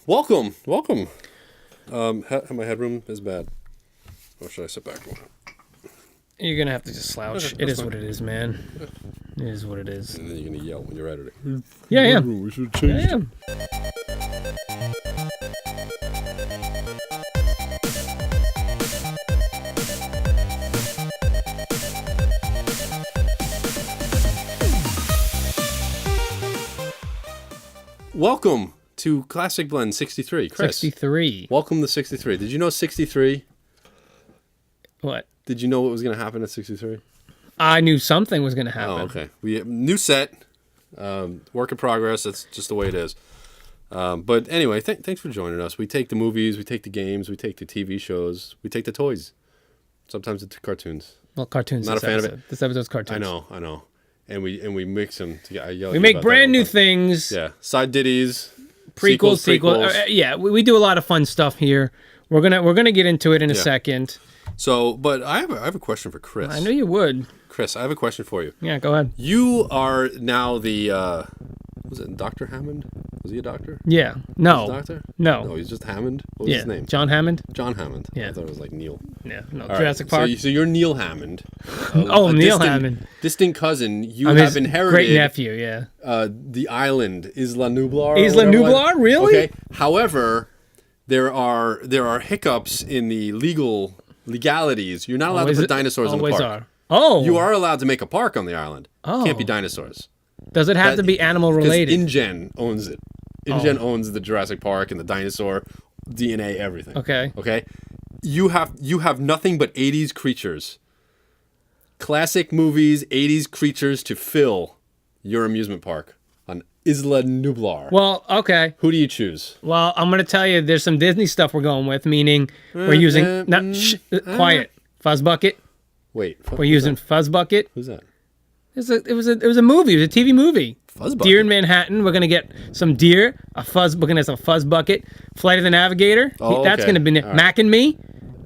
Welcome. My headroom is bad. Or should I sit back more? You're going to have to just slouch. Okay, it is fine. what it is, man. It is what it is. And then you're going to yell when you're editing. Yeah, I am. We should I change am. Welcome to Classic Blend 63. Chris. 63. Welcome to 63. Did you know 63? What? Did you know what was going to happen at 63? I knew something was going to happen. Oh, okay. New set. Work in progress. That's just the way it is. But anyway, thanks for joining us. We take the movies, we take the games, we take the TV shows, we take the toys. Sometimes it's cartoons. Well, cartoons. Not a fan of it. This episode's cartoons. I know. And we mix them together. We make brand new things. Yeah. Side ditties. Prequels. Yeah, we do a lot of fun stuff here. We're gonna get into it in a second. So, but I have a question for Chris. I knew you would. Chris, I have a question for you. Yeah, go ahead. You are now the was it Dr. Hammond? Was he a doctor? Yeah. No. Was he a doctor? No. No, he's just Hammond. What was his name? John Hammond. John Hammond. Yeah. I thought it was like Neil. Yeah. No. All Jurassic right. Park. So you're Neil Hammond. Neil Hammond. Distant cousin. You I'm have his inherited great nephew. Yeah. The island Isla Nublar. Isla Nublar, really? Okay. However, there are hiccups in the legalities. You're not allowed to put dinosaurs in the park. Are. Oh. You are allowed to make a park on the island. Oh. Can't be dinosaurs. Does it have to be animal related? InGen owns it. InGen owns the Jurassic Park and the dinosaur DNA, everything. Okay. You have nothing but 80s creatures. Classic movies, 80s creatures to fill your amusement park on Isla Nublar. Well, okay. Who do you choose? Well, I'm going to tell you there's some Disney stuff we're going with, meaning we're using... quiet. Fuzz Bucket. Wait. We're using Fuzz Bucket. Who's that? It was a movie. It was a TV movie. Fuzz Bucket. Deer in Manhattan. We're gonna get some deer. We're gonna have some Fuzz Bucket. Flight of the Navigator. Oh, That's okay. gonna be All Mac and Me.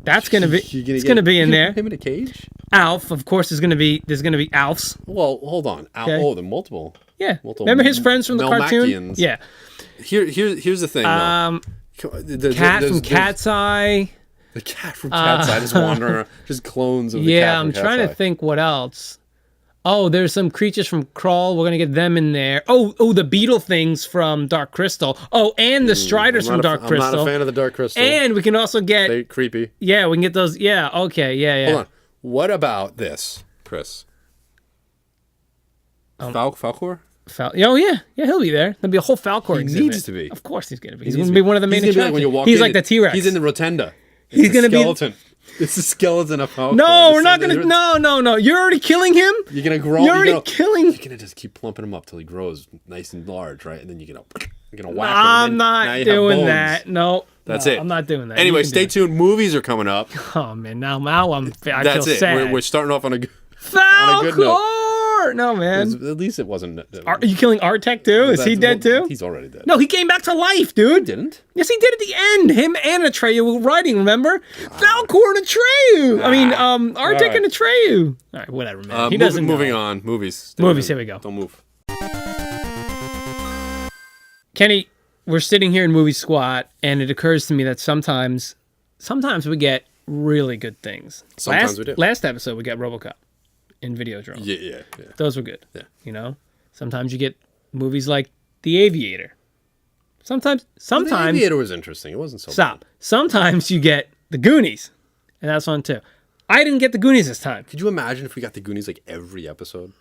That's gonna be. It's gonna be in there. Him in a cage? Alf, of course, there's gonna be Alfs. Well, hold on. Okay. Oh, the multiple. Yeah. Multiple Remember his friends from the cartoon? Melmacians. Yeah. Here's the thing. Cat from Cat's Eye. The cat from Cat's Eye just wandering around. Just clones of the cat Yeah, from I'm Cat's trying Eye. to think what else. Oh, there's some creatures from Crawl. We're gonna get them in there. Oh, the beetle things from Dark Crystal. Oh, and the Striders from Dark Crystal. I'm not a fan of the Dark Crystal. And we can also get... They're creepy. Yeah, we can get those. Yeah, okay, yeah. Hold on. What about this, Chris? Falcor? Oh, yeah, he'll be there. There'll be a whole Falcor exhibit. Needs to be. Of course he's gonna be. He's gonna be one of the main He's gonna be attractions. like when you walk He's in, like the T-Rex. He's in the rotunda. He's gonna be... skeleton. It's the skeleton of Falcor. No, we're not gonna... No. You're already killing him? You're gonna grow... You're already killing... You're gonna just keep plumping him up till he grows nice and large, right? And then you're gonna whack him. I'm not doing that. No. That's it. I'm not doing that. Anyway, stay tuned. Movies are coming up. Oh, man. Now I feel That's it. sad. We're starting off on a good Falcor! note. No, man. At least it wasn't... Are you killing Artek, too? Is he dead, too? He's already dead. No, he came back to life, dude. He didn't. Yes, he did at the end. Him and Atreyu were riding, remember? Falcor and Atreyu. I mean, Artek right. and Atreyu. All right, whatever, man. He doesn't Moving know. on. Movies. Movies, here we go. Don't move. Kenny, we're sitting here in Movie Squat, and it occurs to me that sometimes we get really good things. Sometimes we do. Last episode, we got RoboCop in Videodrome. Yeah. Those were good. Yeah. You know? Sometimes you get movies like The Aviator. Sometimes... The Aviator was interesting. It wasn't so Stop. bad. Sometimes you get The Goonies, and that's one too. I didn't get The Goonies this time. Could you imagine if we got the Goonies like every episode?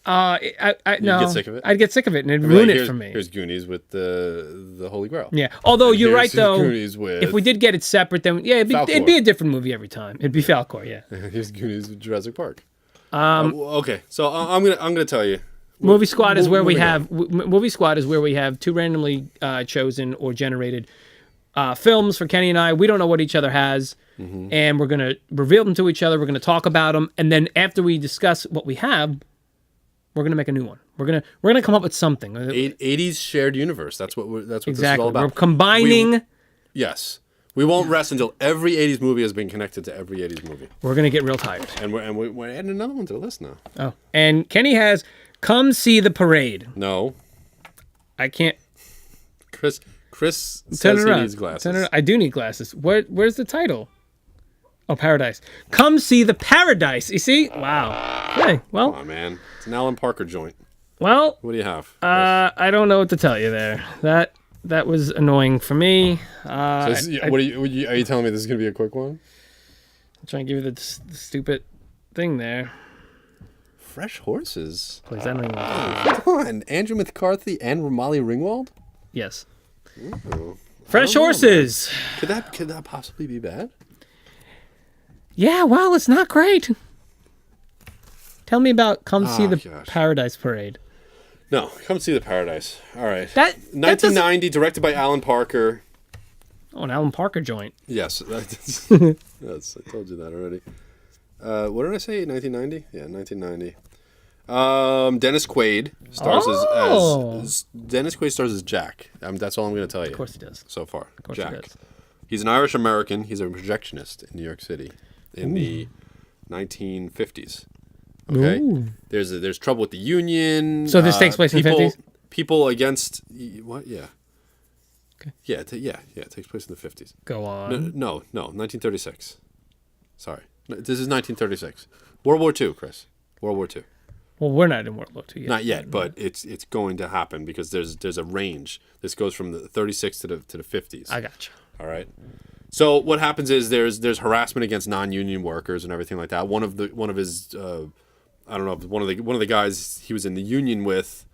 No. get sick of it? I'd get sick of it, and it'd ruin it for me. Here's Goonies with the Holy Grail. Yeah. Although And you're here's right though. Goonies with If we did get it separate, then yeah, it'd be a different movie every time. It'd be Falcor, yeah. Here's Goonies with Jurassic Park. Okay, so I'm gonna tell you. Movie Squad is where we moving have Movie Squad is where we have two randomly chosen or generated films for Kenny and I. We don't know what each other has, and we're gonna reveal them to each other. We're gonna talk about them, and then after we discuss what we have, we're gonna make a new one. We're gonna come up with something. 80s shared universe. That's what this is Exactly. all about. We're combining. Yes. We won't rest until every 80s movie has been connected to every 80s movie. We're gonna get real tired. And we're adding another one to the list now. Oh, and Kenny has Come See the Parade. No. I can't. Chris Chris says he needs glasses. I do need glasses. Where's the title? Oh, Paradise. Come see the Paradise. You see? Wow. Okay, well. Come on, man. It's an Alan Parker joint. Well. What do you have? I don't know what to tell you there. That was annoying for me. Are you telling me this is going to be a quick one? I'm trying to give you the stupid thing there. Fresh Horses? Please, I don't even come on. Andrew McCarthy and Molly Ringwald? Yes. Ooh. Fresh Horses. Could that possibly be bad? Yeah, well, it's not great. Tell me about Come See the Paradise Parade. No, Come See the Paradise. All right. 1990, directed by Alan Parker. Oh, an Alan Parker joint. Yes. Yes, I told you that already. What did I say? 1990? Yeah, 1990. Dennis Quaid stars as Dennis Quaid stars as Jack. That's all I'm going to tell you. Of course he does. So far, of course Jack. He does. He's an Irish American. He's a projectionist in New York City in the 1950s. Okay. Ooh. There's trouble with the union. So this takes place in the 50s? People against what? Yeah. Okay. Yeah, it takes place in the 50s. Go on. No, 1936. Sorry. This is 1936. World War II, Chris. World War II. Well, we're not in World War II yet. Not yet, but it's going to happen because there's a range. This goes from the 36 to the 50s. I gotcha. All right. So what happens is there's harassment against non-union workers and everything like that. One of his I don't know, one of the guys he was in the union with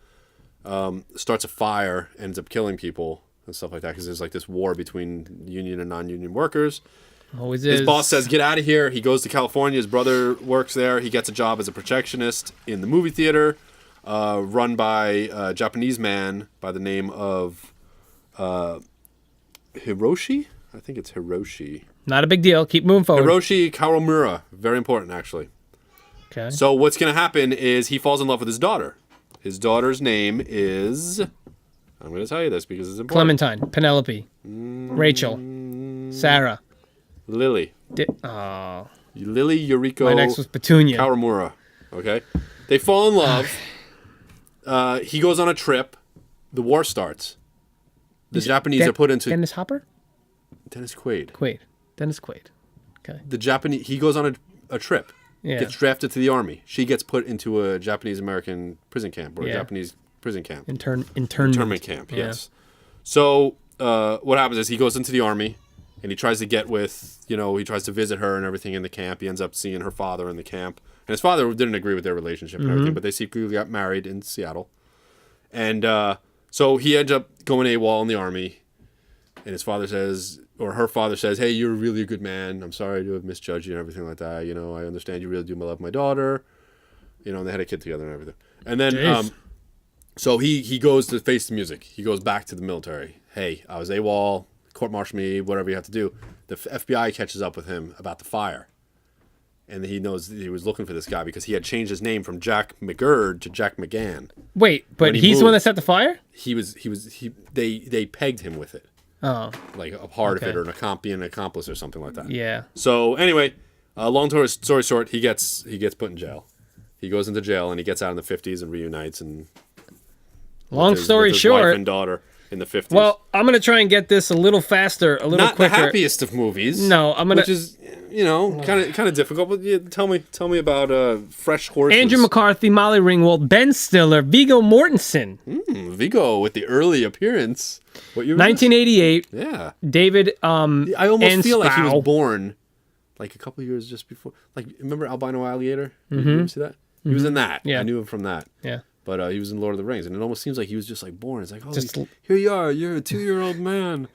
starts a fire, ends up killing people and stuff like that because there's like this war between union and non-union workers. Always is. His boss says, "Get out of here." He goes to California. His brother works there. He gets a job as a projectionist in the movie theater, run by a Japanese man by the name of Hiroshi. I think it's Hiroshi. Not a big deal. Keep moving forward. Hiroshi Kawamura. Very important, actually. Okay. So what's going to happen is he falls in love with his daughter. His daughter's name is... I'm going to tell you this because it's important. Clementine. Penelope. Rachel. Sarah. Lily. Lily Yuriko... My next was Petunia. Kawamura. Okay? They fall in love. He goes on a trip. The war starts. The Japanese are put into... Dennis Hopper? Dennis Quaid. Dennis Quaid. Okay. He goes on a trip. Yeah. Gets drafted to the army. She gets put into a Japanese-American prison camp or a Japanese prison camp. Internment camp, yes. So what happens is he goes into the army and he tries to get with, he tries to visit her and everything in the camp. He ends up seeing her father in the camp. And his father didn't agree with their relationship and everything, but they secretly got married in Seattle. And so he ends up going AWOL in the army. And his father says, or her father says, "Hey, you're really a good man. I'm sorry to have misjudged you and everything like that. I understand you really do love my daughter." And they had a kid together and everything. And then, so he goes to face the music. He goes back to the military. "Hey, I was AWOL, court-martial me, whatever you have to do." The FBI catches up with him about the fire. And he knows he was looking for this guy because he had changed his name from Jack McGurd to Jack McGann. Wait, but he's the one that set the fire? They pegged him with it. Oh. Like a part of it or an accomplice or something like that. Yeah. So anyway, long story short, he gets put in jail. He goes into jail and he gets out in the 50s and reunites and long story short, wife and daughter in the 50s. Well, I'm going to try and get this a little faster, a little not quicker. Not the happiest of movies. No, I'm going to... Which is, kind of difficult. But tell me about Fresh Horses. Andrew McCarthy, Molly Ringwald, Ben Stiller, Viggo Mortensen. Viggo with the early appearance. What year was 1988. This? Yeah. David I almost feel like he was born like a couple of years just before. Like, remember Albino Alligator? Mm-hmm. You ever see that? He was in that. Yeah. I knew him from that. Yeah. But he was in Lord of the Rings, and it almost seems like he was just like born. It's like, oh, here you are. You're a 2-year-old man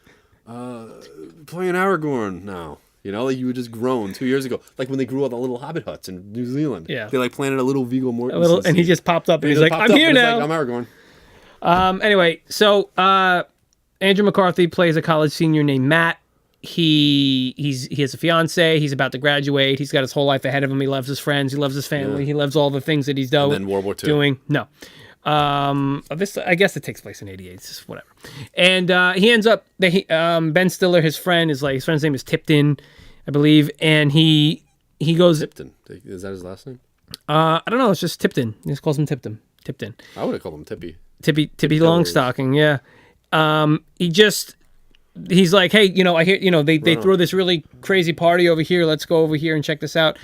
playing Aragorn now. Like you were just grown 2 years ago. Like when they grew all the little hobbit huts in New Zealand. Yeah. They planted a little Viggo Mortensen. And he just popped up and he's like, I'm here now. I'm Aragorn. Anyway, so Andrew McCarthy plays a college senior named Matt. He has a fiance. He's about to graduate. He's got his whole life ahead of him. He loves his friends. He loves his family. He loves all the things that he's doing. And then World War II. Doing. No. This, I guess it takes place in 88. It's just whatever. And he ends up, Ben Stiller, his friend's name is Tipton, I believe. And he goes. Tipton. Is that his last name? I don't know. It's just Tipton. He just calls him Tipton. I would have called him Tippy. Tippy Longstocking, yeah. he's like, hey, I hear, they throw this really crazy party over here. Let's go over here and check this out.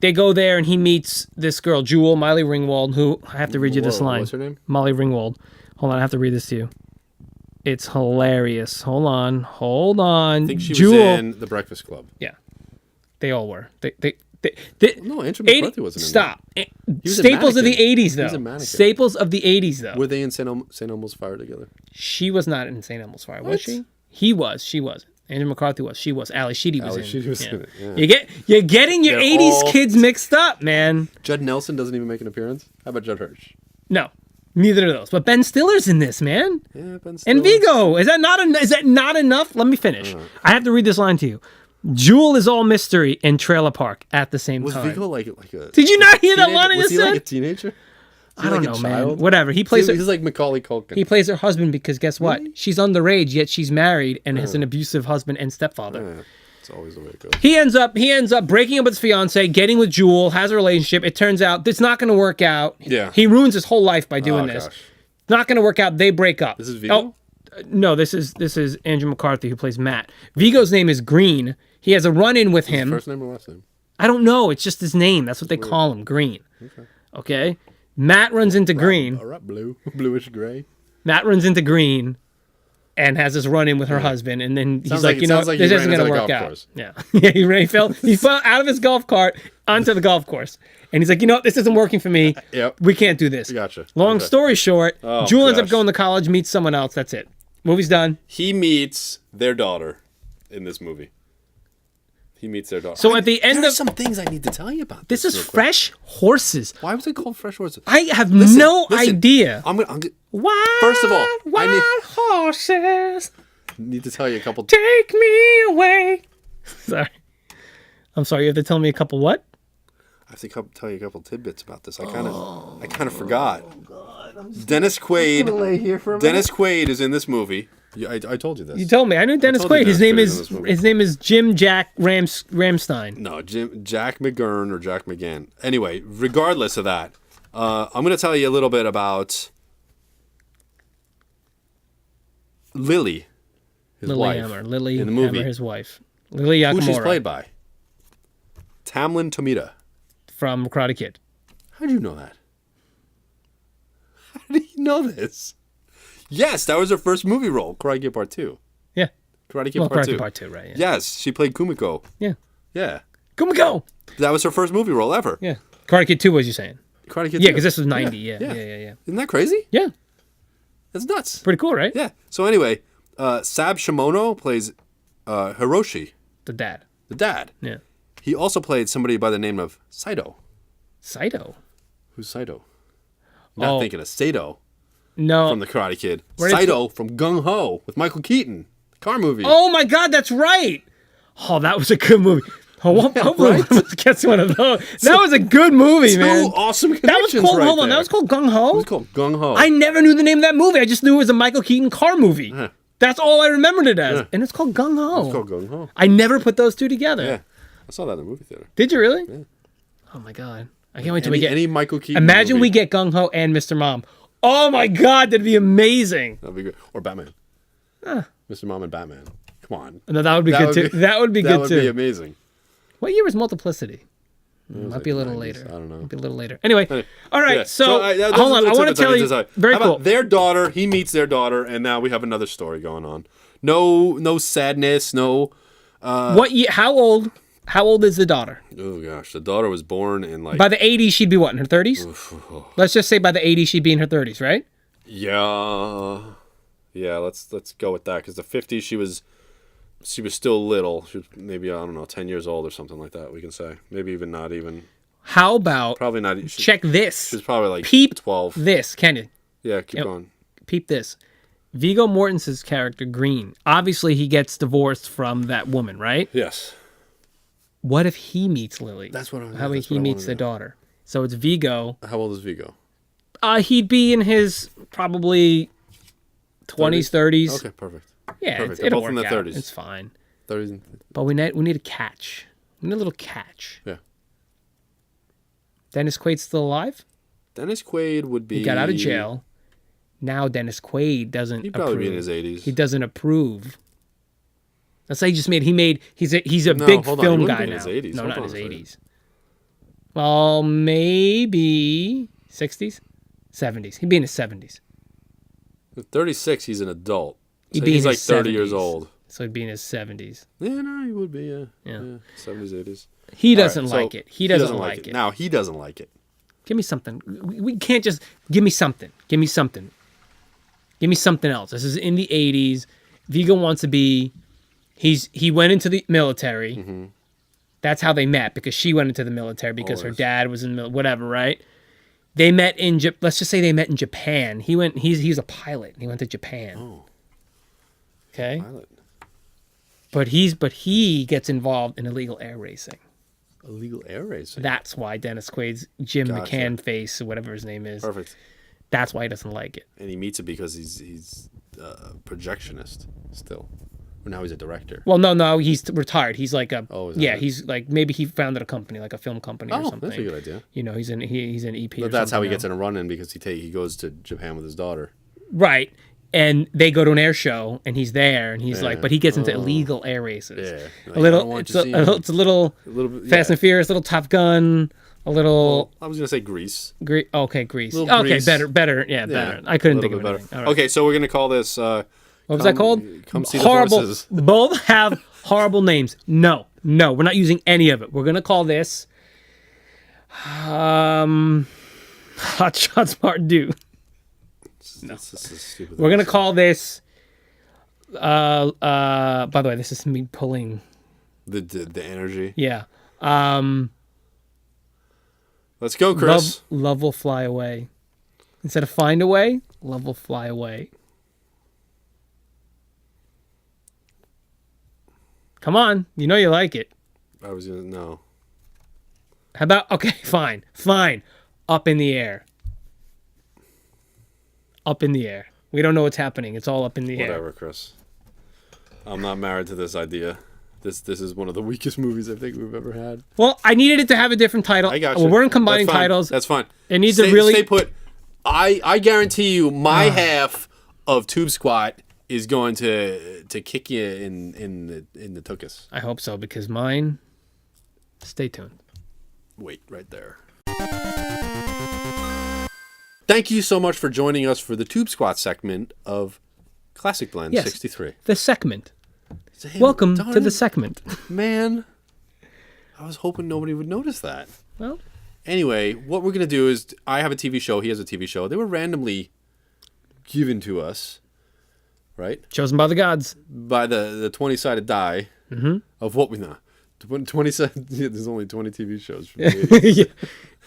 They go there, and he meets this girl, Jewel, Molly Ringwald, who, I have to read you this line. What's her name? Molly Ringwald. Hold on, I have to read this to you. It's hilarious. Hold on. I think she was in The Breakfast Club. Yeah. They all were. No, Andrew McCarthy wasn't in Stop. Staples of the 80s, though. He was a mannequin. Staples of the 80s, though. Were they in St. Elmo's Fire together? She was not in St. Elmo's Fire, was she? He was. She was. Andrew McCarthy was. She was. Ali Sheedy was in. Sheedy was in it, yeah. You're getting your 80s kids mixed up, man. Judd Nelson doesn't even make an appearance? How about Judd Hirsch? No. Neither of those. But Ben Stiller's in this, man. Yeah, Ben Stiller. And Vigo. Is that not enough? Let me finish. I have to read this line to you. Jewel is all mystery in Trailer Park at the same time. Was Vigo like a... Did you not hear that line I just said? Was he like a teenager? I don't know, man. Whatever. He's like Macaulay Culkin. He plays her husband because guess what? Really? She's underage, yet she's married and has an abusive husband and stepfather. Yeah. It's always the way it goes. He ends up breaking up with his fiance, getting with Jewel, has a relationship. It turns out it's not going to work out. Yeah. He ruins his whole life by doing this. Gosh. Not going to work out. They break up. This is Vigo? No, this is Andrew McCarthy who plays Matt. Vigo's name is Green. He has a run-in with him. First name or last name? I don't know. It's just his name. That's what they call him, Green. Okay? Matt runs into Green. Bluish gray. Matt runs into Green and has this run-in with her husband, and then he's like, this isn't going to work out. Course. Yeah. He fell out of his golf cart onto the golf course. And he's like, this isn't working for me. Yep. We can't do this. Gotcha. Long story short, Jewel ends up going to college, meets someone else. That's it. Movie's done. He meets their daughter in this movie. He meets their daughter. So at the end of some things I need to tell you about. This is Fresh Horses. Why was it called Fresh Horses? I have no idea. Wild, first of all, wild horses. Need to tell you a couple. Take me away. Sorry. I'm sorry. You have to tell me a couple what? I have to tell you a couple tidbits about this. I kind of forgot. Dennis Quaid. Dennis Quaid is in this movie. I told you this. You told me. I knew Dennis Quaid. His name is Jim Jack Ramstein. No, Jack McGurn or Jack McGann. Anyway, regardless of that, I'm going to tell you a little bit about Lily, his wife. Lily in the movie. Hammer, his wife. Lily Yakamura. Who she's played by? Tamlin Tomita. From Karate Kid. How do you know that? How did you know this? Yes, that was her first movie role, Karate Kid Part 2. Yeah. Karate Kid Part 2. Karate Part 2, right. Yeah. Yes, she played Kumiko. Yeah. Yeah. Kumiko! That was her first movie role ever. Yeah. Karate Kid 2, was you saying? Karate Kid 2. Yeah, because this was 90. Yeah. Isn't that crazy? Yeah. That's nuts. Pretty cool, right? Yeah. So anyway, Sab Shimono plays Hiroshi. The dad. Yeah. He also played somebody by the name of Saito. Saito? Who's Saito? Not thinking of Sato. No. From the Karate Kid. Saito from Gung Ho with Michael Keaton. Car movie. Oh my God, that's right. Oh, that was a good movie. Hopefully let's get one of those. That was a good movie, man. Two awesome connections That was called Gung Ho? It was called Gung Ho. I never knew the name of that movie. I just knew it was a Michael Keaton car movie. That's all I remembered it as. And it's called Gung Ho. It's called Gung Ho. I never put those two together. Yeah. I saw that in the movie theater. Did you really? Yeah. Oh my God. I can't wait till we get any Michael Keaton Imagine movie. we get Gung Ho and Mr. Mom. Oh my God, that'd be amazing. That'd be good. Or Batman. Mr. Mom and Batman. Come on. No, that would be good too. That would be good too. That would be amazing. What year was Multiplicity? Might be a little later. I don't know. Might be a little later. Anyway, all right. Yeah. So hold on. I want to tell you. Very cool. Their daughter. He meets their daughter, and now we have another story going on. No sadness. No. What year? How old? How old is the daughter? Oh gosh, the daughter was born in by the 80s. She'd be what, in her 30s? Let's just say by the 80s she'd be in her 30s, right? Yeah. Let's go with that because the 50s she was still little. She was maybe 10 years old or something like that. We can say maybe even not even. How about probably not? Check this. She's probably like Peep 12. This, can you? Yeah, keep going. Peep this. Viggo Mortensen's character Green. Obviously, he gets divorced from that woman, right? Yes. What if he meets Lily? That's what he meets the daughter. So it's Viggo. How old is Viggo? He'd be in his probably 20s, 30s. Okay, perfect. Yeah, perfect. It'll both work in the out. 30s. It's fine. 30s. But we need a catch. We need a little catch. Yeah. Dennis Quaid's still alive? Dennis Quaid would be. He got out of jail. Now Dennis Quaid doesn't. He'd probably be in his 80s. He doesn't approve Let's say he's a big film guy now. No, not in his 80s. Well, maybe 60s, 70s. He'd be in his 70s. At 36, he's an adult. So he's like 30 years old. So he'd be in his 70s. Yeah, no, he would be, yeah. 70s, 80s. He doesn't like it. He doesn't like it. Now, he doesn't like it. Give me something. We can't just... Give me something. Give me something. Give me something else. This is in the 80s. Vigo wants to be... He went into the military. Mm-hmm. That's how they met, because she went into the military because her dad was in the whatever, right? They met in... Let's just say they met in Japan. He's a pilot. He went to Japan. Oh. Okay? Pilot. But he gets involved in illegal air racing. Illegal air racing? That's why Dennis Quaid's Jim McCann face, or whatever his name is. Perfect. That's why he doesn't like it. And he meets it because he's a projectionist still. Now he's a director. Well, no, he's retired. He's like a... Oh, he's like... Maybe he founded a company, like a film company or something. That's a good idea. You know, he's an EP but that's how he gets in a run-in, because he goes to Japan with his daughter. Right. And they go to an air show, and he's there, and he's like, but he gets into illegal air races. Yeah. Like, it's a little Fast and Furious, a little Top Gun, a little... Well, I was going to say Grease. Okay, Grease. Okay, Grease. Better. Yeah, better. I couldn't think of anything. Right. Okay, so we're going to call this... what was that called? Come see horrible. The horses. Both have horrible names. No, we're not using any of it. We're going to call this... Hot Shots Part 2. No. We're going to call this... by the way, this is me pulling... The energy? Yeah. Let's go, Chris. Love will fly away. Instead of find a way, love will fly away. Come on. You know you like it. I was going to... No. How about... Okay, fine. Up in the air. Up in the air. We don't know what's happening. It's all up in the air. Whatever, Chris. I'm not married to this idea. This is one of the weakest movies I think we've ever had. Well, I needed it to have a different title. I got you. We weren't combining titles. That's fine. It needs to really... Stay put. I guarantee you my half of Tube Squat is going to kick you in the tuchus. I hope so, because mine... Stay tuned. Wait right there. Thank you so much for joining us for the Tube Squat segment of Classic Blend 63. The segment. Welcome to the segment. Man, I was hoping nobody would notice that. Well. Anyway, what we're going to do is, I have a TV show, he has a TV show. They were randomly given to us, right? Chosen by the gods. By the 20-sided die of what we know. 20-sided, there's only 20 TV shows from the 80s. Yeah.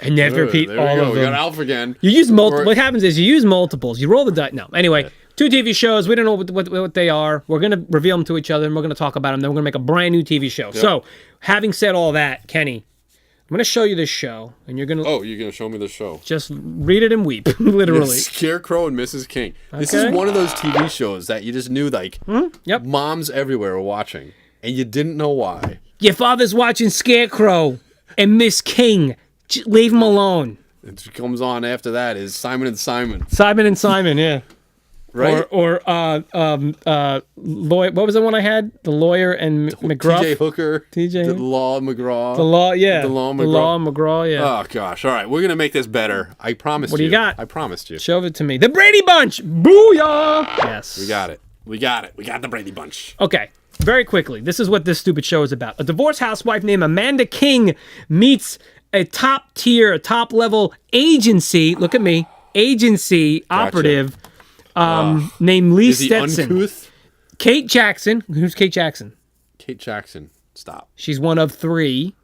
And you have to repeat all of them. We got Alf again. You use multiple. What happens is you use multiples. You roll the die. No. Anyway, 2 TV shows. We don't know what they are. We're going to reveal them to each other, and we're going to talk about them. Then we're going to make a brand new TV show. Yep. So, having said all that, Kenny, I'm going to show you this show, and you're going to... Oh, you're going to show me the show. Just read it and weep, literally. Scarecrow and Mrs. King. Okay. This is one of those TV shows that you just knew, like, moms everywhere were watching, and you didn't know why. Your father's watching Scarecrow and Miss King. Leave him alone. It comes on after that is Simon and Simon. Simon and Simon, yeah. Right? Or lawyer, what was the one I had? The Lawyer and McGruff? TJ Hooker. The Law McGraw. The Law, yeah. The Law McGraw, yeah. Oh, gosh. All right. We're going to make this better. I promised you. What do you got? I promised you. Show it to me. The Brady Bunch! Booyah! Yes. We got it. We got the Brady Bunch. Okay. Very quickly. This is what this stupid show is about. A divorced housewife named Amanda King meets a top-tier, top-level agency, look at me, agency operative named Lee Stetson. Uncouth? Kate Jackson. Who's Kate Jackson? Kate Jackson. Stop. She's one of 3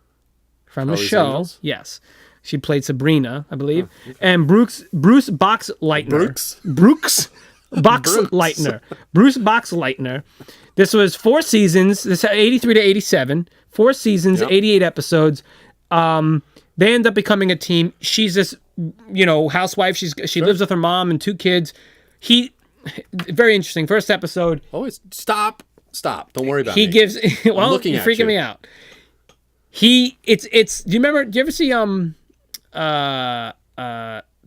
from the show. Angels? Yes. She played Sabrina, I believe. Oh. And Bruce Boxleitner. Bruce Boxleitner. This was 4 seasons. This had 83 to 87. 4 seasons, 88 episodes. They end up becoming a team. She's this, housewife. She lives with her mom and 2 kids. Very interesting. First episode. Oh, stop. Don't worry about me. He gives. Well, you're freaking me out. Do you remember? Do you ever see the Arnold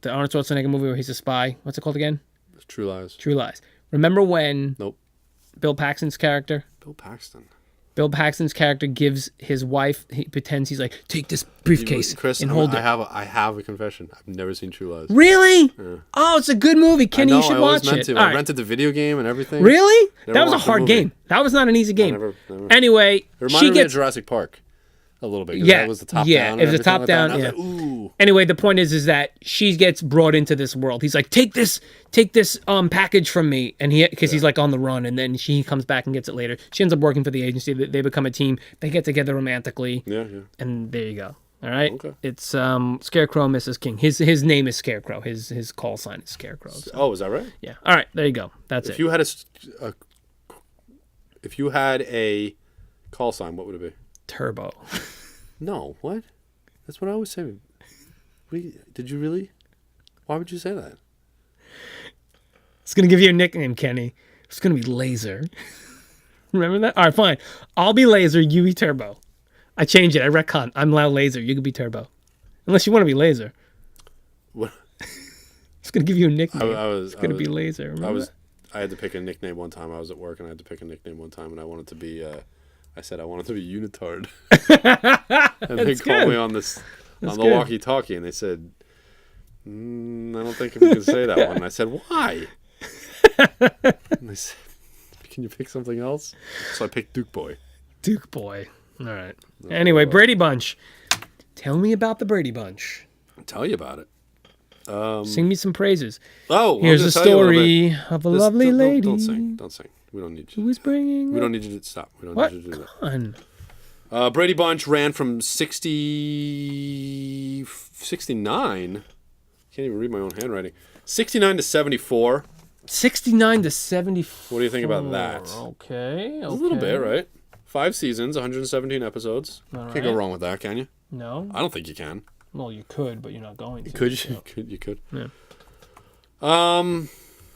Schwarzenegger movie where he's a spy? What's it called again? True Lies. True Lies. Remember when? Nope. Bill Paxton's character. Bill Paxton. Bill Paxton's character gives his wife, he pretends he's like, take this briefcase Chris, and hold it. I have a confession. I've never seen True Lies. Really? Yeah. Oh, it's a good movie. Kenny, you should watch it. I rented the video game and everything. Really? That was a hard game. That was not an easy game. Never. Anyway, it reminded me of Jurassic Park a little bit. Yeah, it was the top down. It was the top down. Yeah. Like, anyway, the point is that she gets brought into this world. He's like, take this package from me, and because he's like on the run, and then she comes back and gets it later. She ends up working for the agency. They become a team. They get together romantically. Yeah. And there you go. All right. Okay. It's Scarecrow, Mrs. King. His name is Scarecrow. His call sign is Scarecrow. So. Oh, is that right? Yeah. All right. There you go. That's it. If you had a call sign, what would it be? Turbo. No. What? That's what I always say. Did you really? Why would you say that? It's gonna give you a nickname, Kenny. It's gonna be Laser. Remember that? All right, fine. I'll be Laser. You be Turbo. I change it. I retcon. I'm now Laser. You can be Turbo, unless you want to be Laser. What? It's gonna give you a nickname. It's gonna be Laser. Remember I had to pick a nickname one time. I was at work and I had to pick a nickname one time, and I wanted to be. I said I wanted to be Unitard. And they called me on the walkie-talkie, and they said, "I don't think we can say that one." And I said, "Why?" And they said, "Can you pick something else?" So I picked Duke Boy. Duke Boy. All right. Anyway, Brady Bunch. Tell me about the Brady Bunch. I'll tell you about it. Sing me some praises. Oh, here's a story of a lovely lady. Don't sing. We don't need you. Who is bringing? We don't need you to stop. We don't need you to do that. Come on. Brady Bunch ran from 69. Can't even read my own handwriting. 69 to 74. 69 to 74. What do you think about that? Okay. A little bit, right? 5 seasons, 117 episodes. Can't go wrong with that, can you? No. I don't think you can. Well, you could, but you're not going to. You could. Yeah.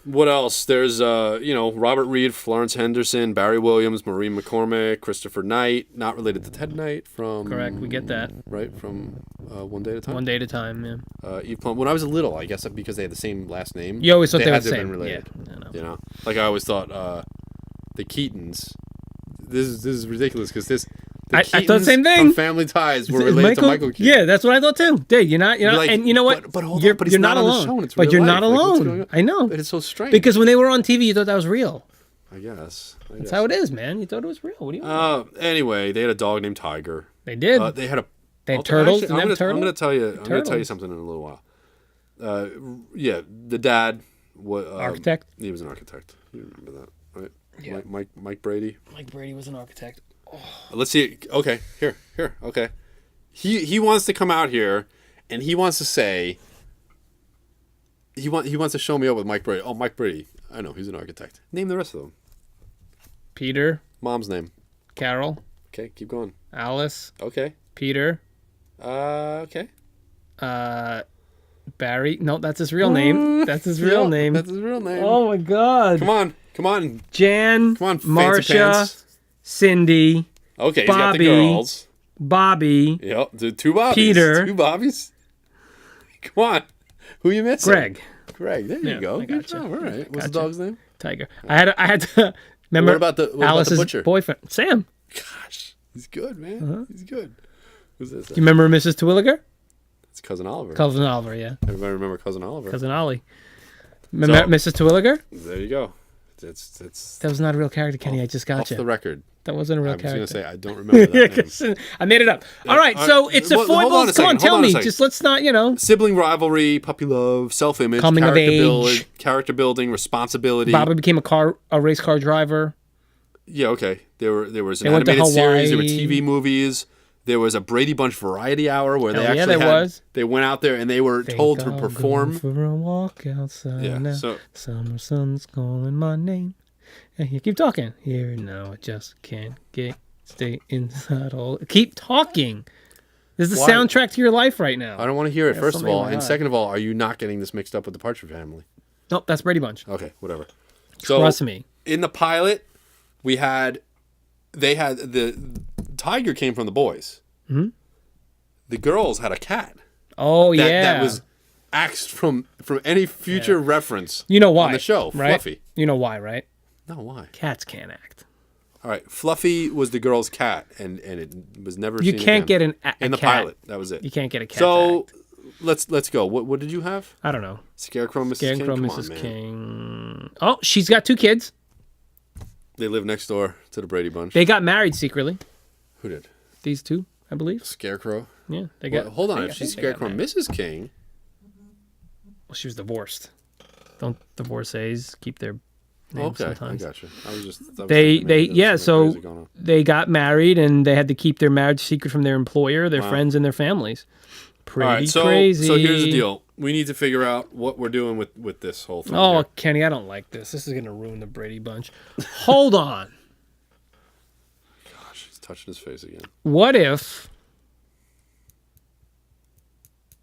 What else? There's Robert Reed, Florence Henderson, Barry Williams, Maureen McCormick, Christopher Knight, not related to Ted Knight from. Correct, we get that. Right from One Day at a Time. One Day at a Time, yeah. Eve Plum. When I was little, I guess because they had the same last name. You always thought they were had the to same. Been related. Yeah, you know, like I always thought the Keatons. This is ridiculous because this. I thought the same thing. From Family Ties were related to Michael Keaton. Yeah, that's what I thought too. Dude, you're not, like, and you know what? But hold on, but you're not alone. But you're not alone. I know. But it's so strange. Because when they were on TV, you thought that was real. I guess. That's how it is, man. You thought it was real. What do you mean? Anyway, they had a dog named Tiger. They did. They had turtles. Actually, I'm going to tell you something in a little while. The dad was architect. He was an architect. You remember that, right? Yeah. Mike Brady. Mike Brady was an architect. Oh. Let's see. Okay, here. Okay, he wants to come out here, and he wants to say. He wants to show me up with Mike Brady. Oh, Mike Brady. I know he's an architect. Name the rest of them. Peter. Mom's name. Carol. Okay, keep going. Alice. Okay. Peter. Okay. Barry. No, that's his real name. That's his real name. That's his real name. Oh my God. Come on. Jan. Come on, Marcia. Cindy. Okay, Bobby, he's got the girls. Bobby. Yep, the 2 Bobbies. Peter. 2 Bobbies. Come on. Who you missing? Greg. There you go. Good job. All right. What's the dog's name? Tiger. I had to remember. What about Alice's the butcher? Boyfriend? Sam. Gosh, he's good, man. He's good. Who's this? Do you remember Mrs. Terwilliger? It's Cousin Oliver. Cousin Oliver, yeah. Everybody remember Cousin Oliver? Cousin Ollie. Remember Mrs. Terwilliger? There you go. That was not a real character, Kenny. I just got you. Off the record. That wasn't a real character. I was going to say, I don't remember that name. I made it up. All right, so it's a foibles. Come on, tell me. Just let's not, Sibling rivalry, puppy love, self-image, coming of age, character building, responsibility. Bobby became a race car driver. Yeah, okay. There was an animated series. There were TV movies. There was a Brady Bunch variety hour where they went out there and they were told to perform. For a walk outside now. Summer sun's calling my name. And you keep talking. Here now, I just can't stay inside all. Keep talking. This is the soundtrack to your life right now. I don't want to hear it, first of all. And second of all, are you not getting this mixed up with the Partridge Family? Nope, that's Brady Bunch. Okay, whatever. Trust me. In the pilot, the Tiger came from the boys. Mm-hmm. The girls had a cat. Oh, that was axed from any future reference. You know why? On the show, right? Fluffy. You know why, right? No, why? Cats can't act. All right. Fluffy was the girl's cat, and it was never You seen can't again. get in the cat. pilot. That was it. You can't get a cat. So let's go. What did you have? I don't know. Scarecrow, Mrs. Scarecrow, King. Mrs. King. Oh, she's got 2 kids. They live next door to the Brady Bunch. They got married secretly. Who did? These 2, I believe. Scarecrow. Yeah, they got. Hold on. If she's Scarecrow, Mrs. King. Well, she was divorced. Don't divorcees keep their names sometimes? I got you. I was just. So they got married and they had to keep their marriage secret from their employer, their friends, and their families. Pretty crazy. So here's the deal. We need to figure out what we're doing with this whole thing. Oh, here. Kenny, I don't like this. This is gonna ruin the Brady Bunch. Hold on. Gosh, he's touching his face again. What if?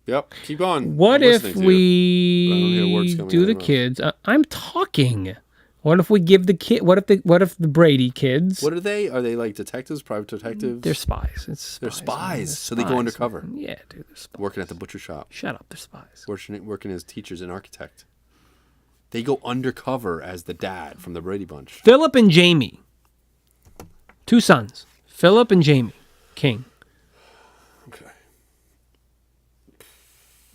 Yep, keep going. What if we do the kids? I'm talking. What if we give the kid? What if the Brady kids? What are they? Are they like detectives, private detectives? They're spies. They're spies. So they go undercover. Man. Yeah, dude. They're spies. Working at the butcher shop. Shut up. They're spies. Working as teachers and architect. They go undercover as the dad from the Brady Bunch. Philip and Jamie. 2 sons. Philip and Jamie King. Okay.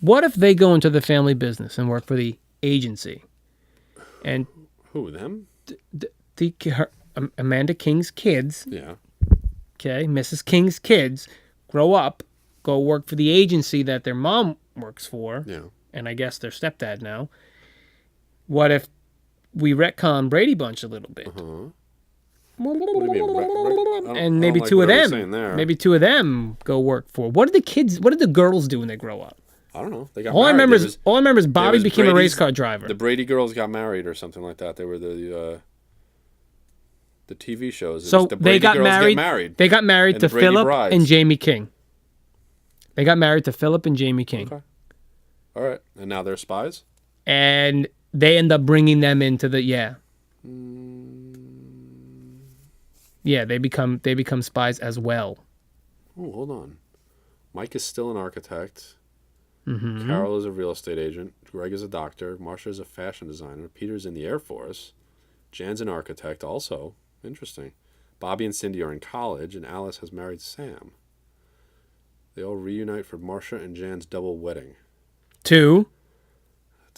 What if they go into the family business and work for the agency? And who, them? Amanda King's kids. Yeah. Okay, Mrs. King's kids grow up, go work for the agency that their mom works for. Yeah. And I guess their stepdad now. What if we retcon Brady Bunch a little bit? Uh-huh. What do you mean, and maybe like 2 of them go work for. What did the girls do when they grow up? I don't know. They got all married. I remember is Bobby became a race car driver. The Brady girls got married or something like that. They were the TV shows. So they got married. They got married to Philip and Jamie King. They got married to Philip and Jamie King. Okay. All right. And now they're spies? And they end up bringing them into the Yeah, they become spies as well. Oh, hold on. Mike is still an architect. Mm-hmm. Carol is a real estate agent. Greg is a doctor. Marsha is a fashion designer. Peter's in the Air Force. Jan's an architect also. Interesting. Bobby and Cindy are in college, and Alice has married Sam. They all reunite for Marsha and Jan's double wedding. To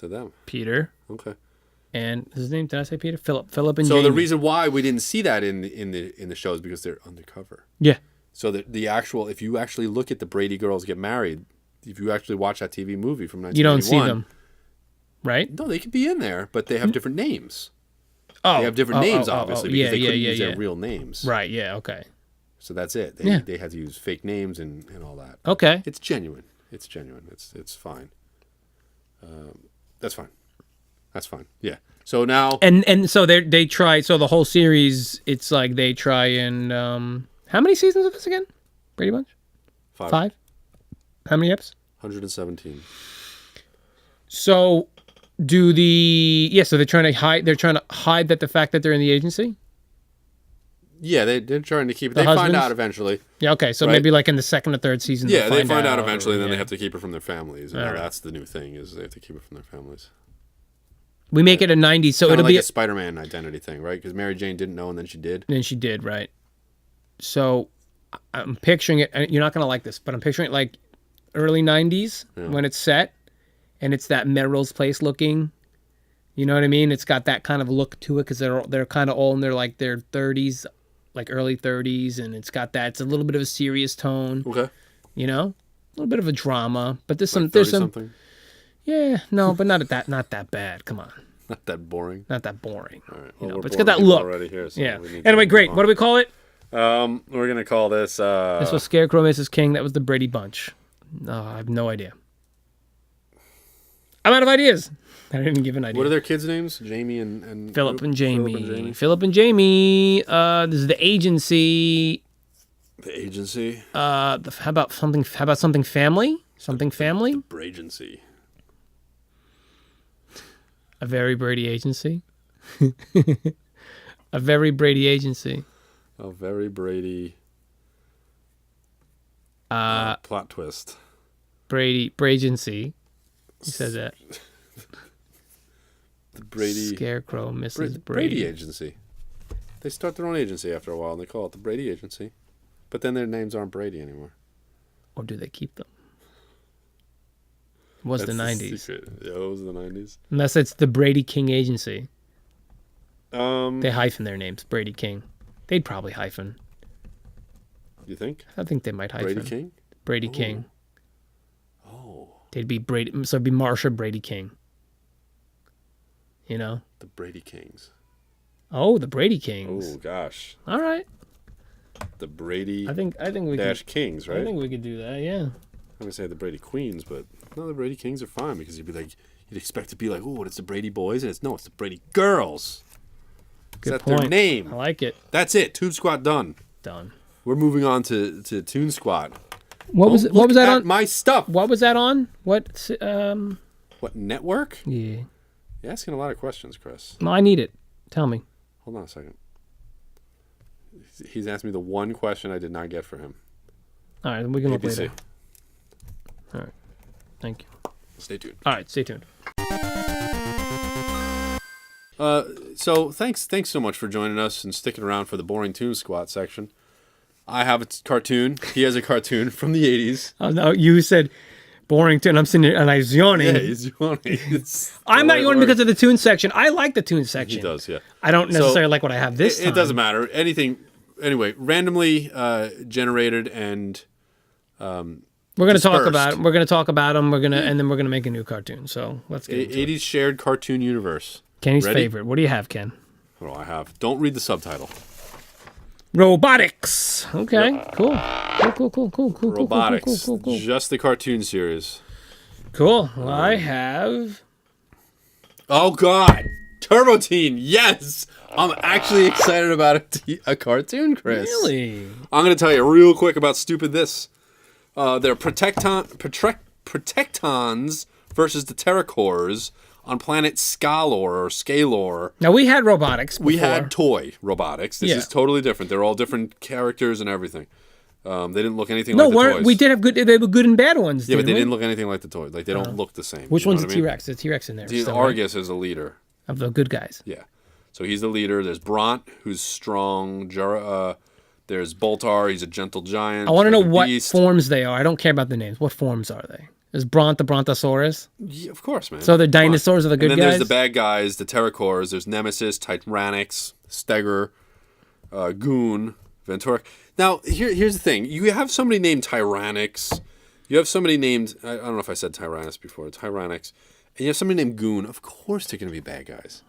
them. Peter. Okay. And his name, did I say Peter? Philip and So Jamie. the reason why we didn't see that in the show is because they're undercover. Yeah. So the actual, if you actually look at the Brady girls get married, if you actually watch that TV movie from 1981, you don't see them, right? No, they could be in there, but they have different names. Oh, they have different names, obviously, because they couldn't use their real names. Right? Yeah. Okay. So that's it. They had to use fake names and all that. Okay. It's genuine. It's fine. That's fine. That's fine. Yeah. So now and so they try. So the whole series, it's like they try and how many seasons of this again? Brady Bunch. 5. How many episodes? 117. So so they're trying to hide. They're trying to hide that the fact that they're in the agency. Yeah, they're trying to keep it. They find out eventually. Yeah. Okay. So maybe like in the 2nd or 3rd season. Yeah, they find out eventually, and then they have to keep it from their families. And that's the new thing is they have to keep it from their families. We make it a 90s, so it'll be be a Spider-Man identity thing, right? Because Mary Jane didn't know, and then she did. And then she did, right? So I'm picturing it, and you're not gonna like this, but I'm picturing it like early 90s when it's set, and it's that Melrose Place looking. You know what I mean? It's got that kind of look to it because they're kind of all in their 30s, like early 30s, and it's got that. It's a little bit of a serious tone. Okay. You know, a little bit of a drama, but there's some. Yeah, no, but not that bad. Come on. Not that boring. Not that boring. All right. Well, but it's got that look. Already here, so yeah. Anyway, great. What do we call it? We're gonna call this. This was Scarecrow, Mrs. King. That was the Brady Bunch. I have no idea. I'm out of ideas. I didn't give an idea. What are their kids' names? Jamie and Philip and Jamie. Philip and Jamie. This is the agency. The agency. How about something family? Something family? The Bragency. A very Brady agency. A very Brady agency. A very Brady. Plot twist. Bragency. He says that. The Brady. Scarecrow, Mrs. Brady. Brady agency. They start their own agency after a while, and they call it the Brady Agency. But then their names aren't Brady anymore. Or do they keep them? It was the 90s. Yeah, it was the 90s. Unless it's the Brady-King Agency. They hyphen their names. Brady-King. They'd probably hyphen. You think? I think they might hyphen. Brady-King? Brady-King. Oh. They'd be Brady. So it'd be Marsha Brady-King. You know? The Brady-Kings. Oh, the Brady-Kings. Oh, gosh. All right. The Brady I think we dash Kings, right? I think we could do that, yeah. I'm going to say the Brady Queens, but no, the Brady Kings are fine because you'd expect to be like, oh, it's the Brady boys, and it's the Brady girls. Good That's point. their name. I like it. That's it. TubeSquat done. Done. We're moving on to TuneSquat. What was that on? My stuff. What was that on? What network? Yeah. You're asking a lot of questions, Chris. No, I need it. Tell me. Hold on a second. He's asked me the one question I did not get for him. All right, we can look ABC. later. All right. Thank you. Stay tuned. All right, stay tuned. So thanks so much for joining us and sticking around for the boring TuneSquat section. I have a cartoon. He has a cartoon from the 80s. Oh, no, you said boring tune. I'm sitting there and I was yawning. Yeah, he's yawning. I'm not yawning because of the tune section. I like the tune section. He does, yeah. I don't necessarily like what I have this time. It doesn't matter. Anyway, randomly generated and we're going to talk about it. We're going to talk about them. And then we're going to make a new cartoon. So let's get into 80s it. Shared cartoon universe. Kenny's Ready? favorite. What do you have, Ken? What do I have? Don't read the subtitle. Robotics. Okay, cool. Cool. Robotics. Cool. Just the cartoon series. Cool. Well, I have... Oh, God. Turbo-Teen. Yes. I'm actually excited about a cartoon, Chris. Really? I'm going to tell you real quick about Stupid This. They're Protectons versus the Terracores on planet Scalor. Now, we had robotics before. We had toy robotics. This is totally different. They're all different characters and everything. They didn't look anything like the toys. We did have good. They were good and bad ones. Yeah, but they didn't look anything like the toys. Like they don't look the same. Which one's the T-Rex? The T-Rex in there. Argus is a leader of the good guys. Yeah, so he's the leader. There's Bront, who's strong. There's Boltar. He's a gentle giant. I want to know what forms they are. I don't care about the names. What forms are they? Is Bront the Brontosaurus? Yeah, of course, man. So the dinosaurs are the good guys? And then there's the bad guys, the Terracores. There's Nemesis, Tyrannix, Steger, Goon, Ventura. Now, here's the thing. You have somebody named Tyrannix. You have somebody named... I don't know if I said Tyrannus before. Tyrannix. And you have somebody named Goon. Of course they're going to be bad guys.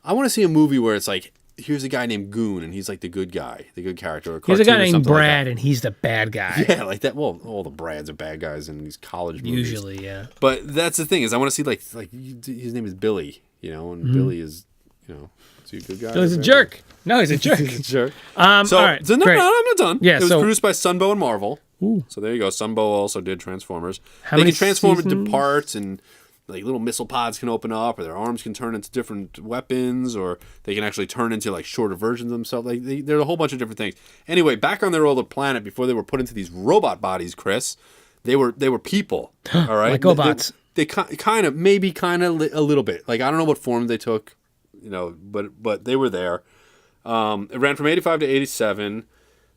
I want to see a movie where it's like, here's a guy named Goon, and he's like the good guy, the good character. Here's a guy named Brad, and he's the bad guy. Yeah, like that. Well, all the Brads are bad guys in these college movies. Usually, yeah. But that's the thing is, I want to see like his name is Billy, and Billy is, is he a good guy? Billy's a jerk. No, he's a jerk. He's a jerk. All right, no, I'm not done. Yeah, it was produced by Sunbow and Marvel. Ooh. So there you go. Sunbow also did Transformers. They can transform into parts and. Like little missile pods can open up, or their arms can turn into different weapons, or they can actually turn into like shorter versions of themselves. Like there's a whole bunch of different things. Anyway, back on their older planet before they were put into these robot bodies, Chris, they were people. All right, like GoBots. They kind of a little bit. Like I don't know what form they took, but they were there. It ran from 85 to 87.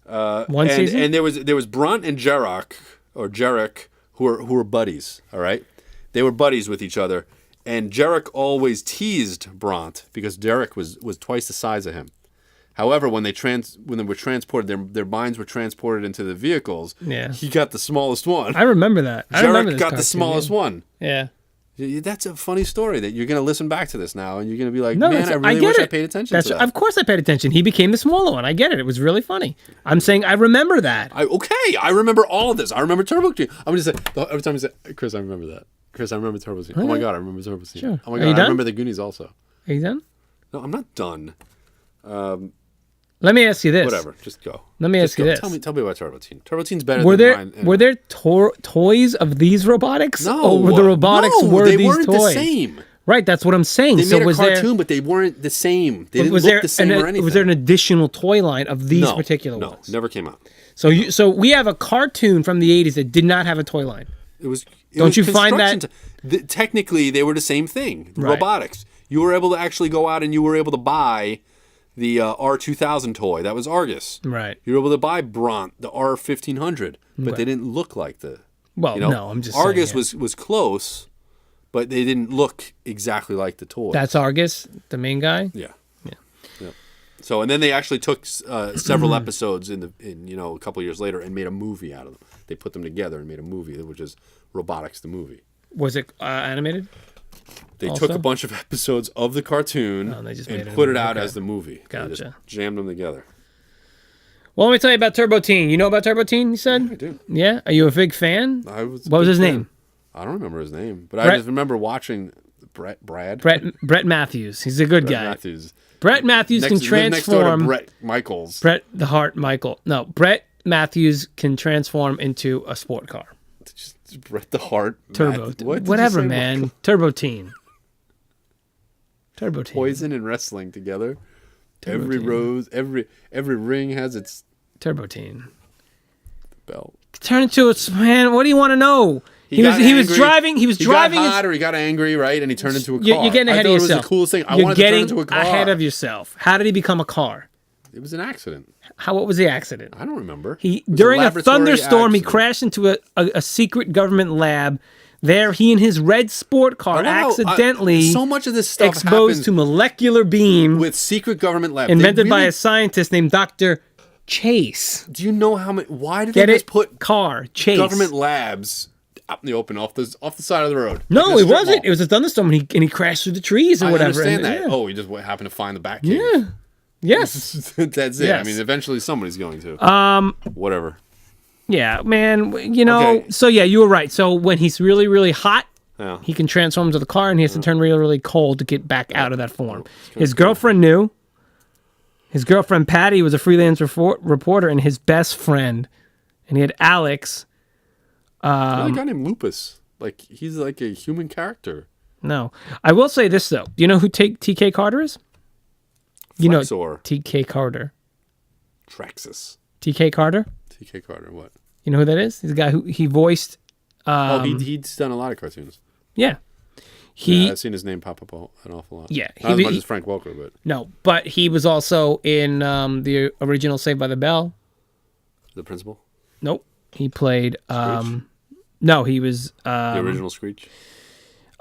One season, and there was Brunt and Jarek who were buddies. All right. They were buddies with each other, and Jarek always teased Bront because Derek was twice the size of him. However, when they were transported, their minds were transported into the vehicles. Yeah, he got the smallest one. I remember that. Jarek got the smallest one. Yeah, that's a funny story that you're going to listen back to this now, and you're going to be like, no, man, I really wish I paid attention to that. Of course I paid attention. He became the smaller one. I get it. It was really funny. I'm saying I remember that. I remember all of this. I remember Turbo-Teen. I'm going to say every time you say, Chris, I remember that. Chris, I remember Turbo-Teen. Oh my God, I remember Turbo-Teen. Sure. Oh my God, I remember the Goonies also. Are you done? No, I'm not done. Let me ask you this. Whatever, just go. Let me ask you this. Tell me about Turbo-Teen. Turbo-Teen's better than mine. Were there toys of these robotics? No. Or the robotics were these toys? They weren't the same. Right, that's what I'm saying. They made a cartoon, but they weren't the same. They didn't look the same or anything. Was there an additional toy line of these particular ones? No, never came out. So we have a cartoon from the 80s that did not have a toy line. Don't you find that... Technically, they were the same thing. Robotics. You were able to actually go out and you were able to buy the R2000 toy. That was Argus. Right. You were able to buy Bront, the R1500, but they didn't look like the... Well, no, I'm just saying, Argus was close, but they didn't look exactly like the toy. That's Argus, the main guy? Yeah. So, and then they actually took several episodes in a couple years later and made a movie out of them. They put them together and made a movie, which is Robotix the movie. Was it animated? They took a bunch of episodes of the cartoon and put it out as the movie. Gotcha. They just jammed them together. Well, let me tell you about Turbo-Teen. You know about Turbo-Teen, you said? I do. Yeah? Are you a big fan? What was his name? I don't remember his name, but I just remember watching Brett Matthews. He's a good guy. Matthews. Brett Matthews can transform. Next door to Brett Michaels. Brett the Heart Michael. No, Brett Matthews can transform into a sport car. Just Brett the Heart. Turbo. Whatever, man. Turbo-Teen. Turbo-Teen. Poison and wrestling together. Every rose, every ring has its Turbo-Teen belt. Turn into a man. What do you want to know? He was driving. He got hot or he got angry, right? And he turned into a car. You're getting ahead of yourself. It was the coolest thing. I wanted to turn into a car. Ahead of yourself. How did he become a car? It was an accident. What was the accident? I don't remember. During a thunderstorm, he crashed into a secret government lab. There, he and his red sport car accidentally so much of this stuff exposed to molecular beam with secret government lab invented by a scientist named Dr. Chase. Do you know how many? Why did they just put Chase government labs out in the open off the side of the road? No, it wasn't. It was a thunderstorm, and he crashed through the trees or whatever. I understand that. Yeah. Oh, he just happened to find the Batcave. Yeah. Yes. That's it. Yes. I mean, eventually somebody's going to. Whatever. Yeah, man. So yeah, you were right. So when he's really, really hot, he can transform into the car, and he has to turn really, really cold to get back out of that form. His girlfriend knew. His girlfriend Patty was a freelance reporter, and his best friend, and he had Alex. A guy named Lupus. Like he's like a human character. No, I will say this though. Do you know who TK Carter is? You know TK Carter. Traxxas. TK Carter. TK Carter. What? You know who that is? He's the guy who he voiced. He's done a lot of cartoons. Yeah. I've seen his name pop up an awful lot. Yeah. Not as much as Frank Welker, but... No, but he was also in the original Saved by the Bell. The principal? Nope. He played... no, he was... the original Screech?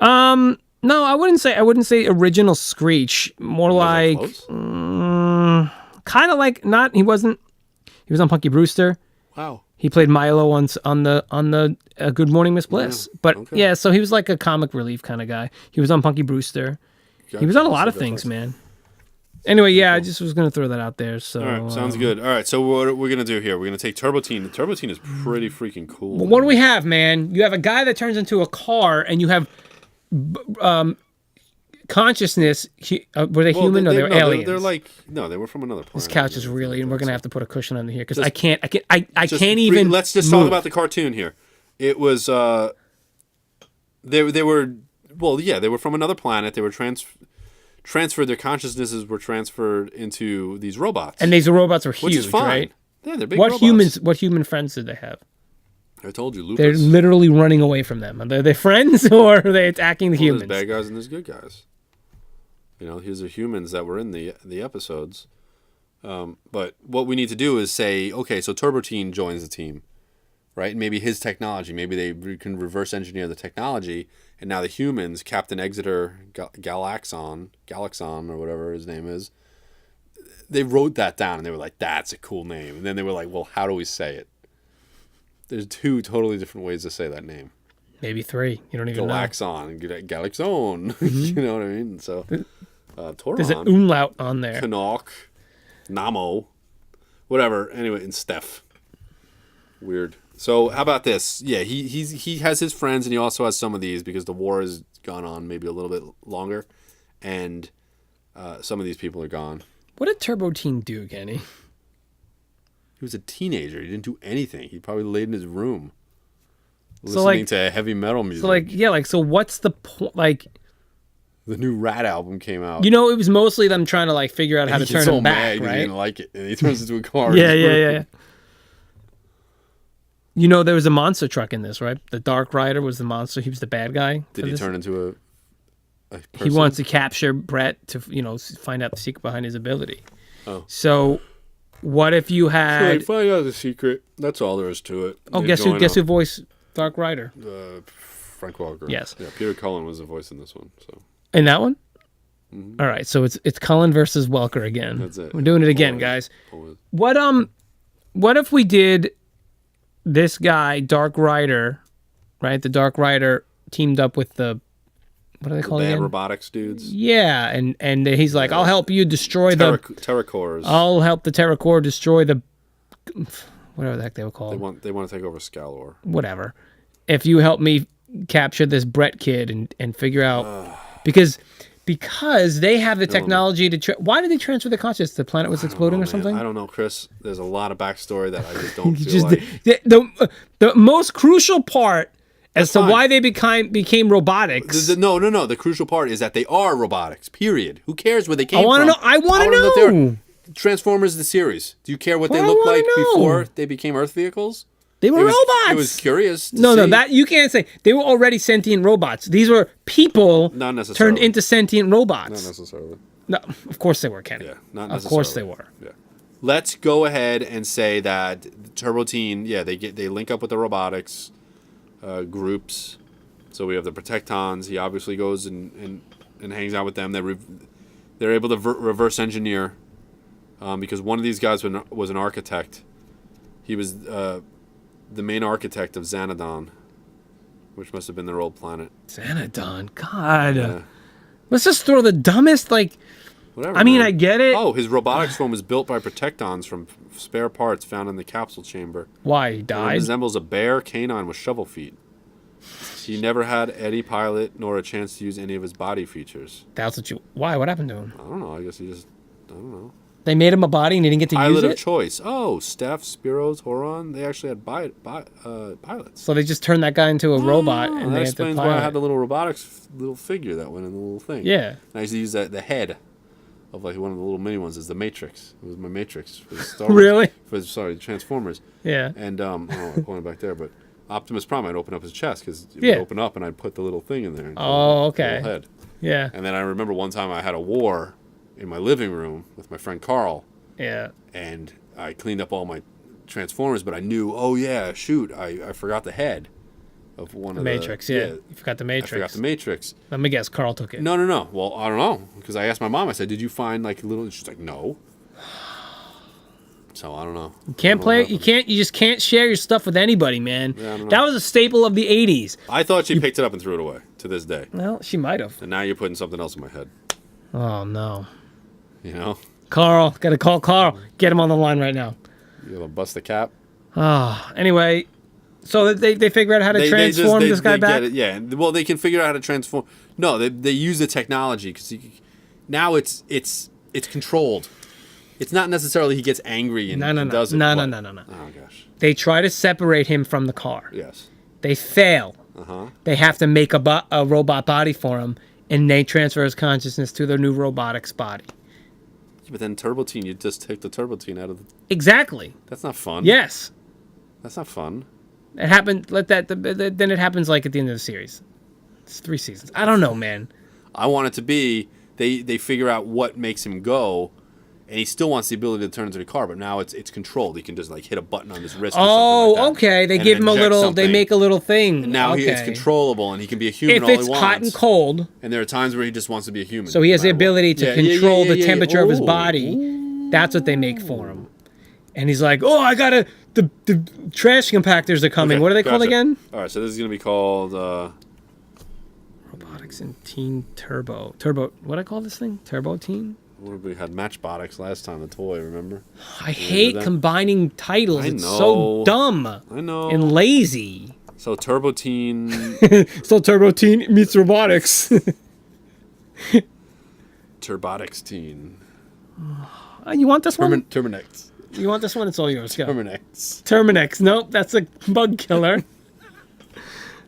No, I wouldn't say original Screech. More like... kind of like... Not... He wasn't... He was on Punky Brewster. Wow. He played Milo once on the Good Morning Miss Bliss. Yeah, but yeah, so he was like a comic relief kind of guy. He was on Punky Brewster. He was on a lot of things, man. Anyway, yeah, I just was going to throw that out there. So, all right, sounds good. All right, so what we're going to do here, we're going to take Turbo-Teen. The Turbo-Teen is pretty freaking cool. Well, what do we have, man? You have a guy that turns into a car, and you have consciousness. Were they human or they were aliens? They're like, no, they were from another planet. This couch is really, and we're going to have to put a cushion under here because I can't even. Let's just talk about the cartoon here. It was, they were, well, yeah, they were from another planet. They were transferred, their consciousnesses were transferred into these robots. And these robots were huge, which is fine. Right? Yeah, they're big robots. What human friends did they have? I told you, Lupus. They're literally running away from them. Are they friends or are they attacking the humans? There's bad guys and there's good guys. These are humans that were in the episodes. But what we need to do is say, okay, so Turbo-Teen joins the team, right? And maybe his technology, maybe they can reverse engineer the technology, and now the humans, Captain Exeter Galaxon, or whatever his name is, they wrote that down and they were like, that's a cool name. And then they were like, well, how do we say it? There's 2 totally different ways to say that name. Maybe 3. You don't even Galaxon, Galaxon. Mm-hmm. You know what I mean? So, Toron. There's an umlaut on there. Canuck, Namo, whatever. Anyway, and Steph. Weird. So how about this? Yeah, he has his friends, and he also has some of these because the war has gone on maybe a little bit longer, and some of these people are gone. What did Turbo-Teen do, Kenny? He was a teenager. He didn't do anything. He probably laid in his room listening to heavy metal music. So what's the point? Like, the new Rat album came out. It was mostly them trying to figure out how to turn him back, right? He didn't like it, and he turns into a car. Yeah. There was a monster truck in this, right? The Dark Rider was the monster. He was the bad guy. Did he turn into a person? He wants to capture Brett to, find out the secret behind his ability. Oh. So, what if you had? So find out the secret. That's all there is to it. Oh, guess who voiced Dark Rider? Frank Walker. Yes. Yeah, Peter Cullen was the voice in this one. So. In that one. Mm-hmm. All right, so it's Cullen versus Welker again. That's it. We're doing it again, guys. What if we did this guy, Dark Rider, right? The Dark Rider teamed up with the what are they called again? Robotics dudes. Yeah, and he's like, I'll help you destroy the Terracores. I'll help the Terracore destroy the whatever the heck they were called. They want to take over Scalor. Whatever. If you help me capture this Brett kid and figure out because they have the technology to why did they transfer the consciousness? The planet was exploding or something? I don't know, Chris. There's a lot of backstory that I just don't feel like. The most crucial part as to why they became robotics. No. The crucial part is that they are robotics, period. Who cares where they came from? I want to know. Transformers, the series. Do you care what they looked like before they became Earth vehicles? They were robots. It was curious. No, that you can't say. They were already sentient robots. These were people turned into sentient robots. Not necessarily. No, of course they were, Kenny. Yeah, not necessarily. Of course they were. Yeah. Let's go ahead and say that Turbo-Teen, they link up with the robotics groups. So we have the Protectons. He obviously goes and hangs out with them. They're able to reverse engineer because one of these guys was an architect. He was the main architect of Xanadon, which must have been their old planet. Xanadon, God. Yeah. Let's just throw the dumbest, whatever. I mean, man. I get it. Oh, his robotics form was built by Protectons from spare parts found in the capsule chamber. Why, he died? It resembles a bear canine with shovel feet. He never had any pilot nor a chance to use any of his body features. That's what you... Why? What happened to him? I don't know. I guess he just... I don't know. They made him a body and he didn't get to use it? Pilot of choice. Oh, Steph, Spiros, Horon, they actually had pilots. So they just turned that guy into a robot and they had to pilot. That explains why I had the little robotics little figure that went in the little thing. Yeah. And I used to use the head of one of the little mini ones as the Matrix. It was my Matrix for Star Wars. Really? Transformers. Yeah. And I pointed back there, but Optimus Prime, I'd open up his chest because it would open up and I'd put the little thing in there. Oh, okay. Little head. Yeah. And then I remember one time I had a war in my living room with my friend Carl. Yeah. And I cleaned up all my Transformers, but I knew, I forgot the head of one of Matrix, the... Matrix, yeah. You forgot the Matrix. I forgot the Matrix. Let me guess, Carl took it. No. Well, I don't know. Because I asked my mom, I said, did you find little... And she's like, no. So, I don't know. You can't play it. You just can't share your stuff with anybody, man. Yeah, that was a staple of the 80s. I thought she picked it up and threw it away to this day. Well, she might have. And now you're putting something else in my head. Oh, no. You know? Carl. Got to call Carl. Get him on the line right now. You gonna bust the cap? Anyway, so they figure out how to transform this guy back? Get it, yeah. Well, they can figure out how to transform. No, they use the technology because now it's controlled. It's not necessarily he gets angry and does it. No. Oh, gosh. They try to separate him from the car. Yes. They fail. They have to make a robot body for him, and they transfer his consciousness to their new robotics body. But then Turbo-Teen, you just take the Turbo-Teen out of the... Exactly. That's not fun. Yes. That's not fun. It happened... Then it happens at the end of the series. It's 3 seasons. I don't know, man. I want it to be... They figure out what makes him go, and he still wants the ability to turn into the car, but now it's controlled. He can just hit a button on his wrist or something like that. Okay. They give him a little... Something. They make a little thing. And now it's controllable, and he can be a human all he wants. If it's hot and cold... And there are times where he just wants to be a human. So he has the ability to control the temperature of his body. Ooh. That's what they make for him. And he's like, I gotta... The trash compactors are coming. Okay, what are they called again? All right, so this is going to be called... Robotics and Teen Turbo. What did I call this thing? Turbo-Teen? We had Matchbox last time, the toy, remember? I hate combining titles. It's so dumb. I know. And lazy. So Turbo-Teen... Turbo-Teen meets robotics. Turbotics Teen. You want this one? Terminex. You want this one? It's all yours. Go. Terminex. Nope, that's a bug killer.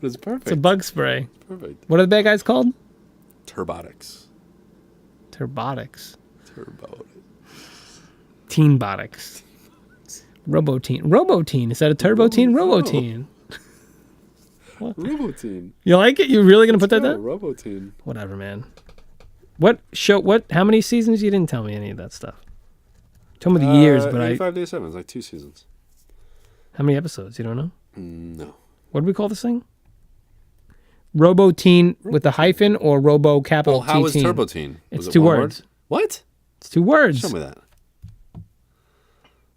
It's perfect. It's a bug spray. Perfect. What are the bad guys called? Turbotics. Teenbotics. Robo-Teen. Is that a Turbo-Teen? Robo-Teen. Robo-Teen. You like it? You really gonna put that there? Robo-Teen. Whatever, man. How many seasons? You didn't tell me any of that stuff. Tell me the years, but 85 Days 7. It's like 2 seasons. How many episodes? You don't know? No. What do we call this thing? Robo-Teen with a hyphen or Robo capital T-Teen? How is Turbo-Teen? It's 2 words. Word? What? It's 2 words. Show me that.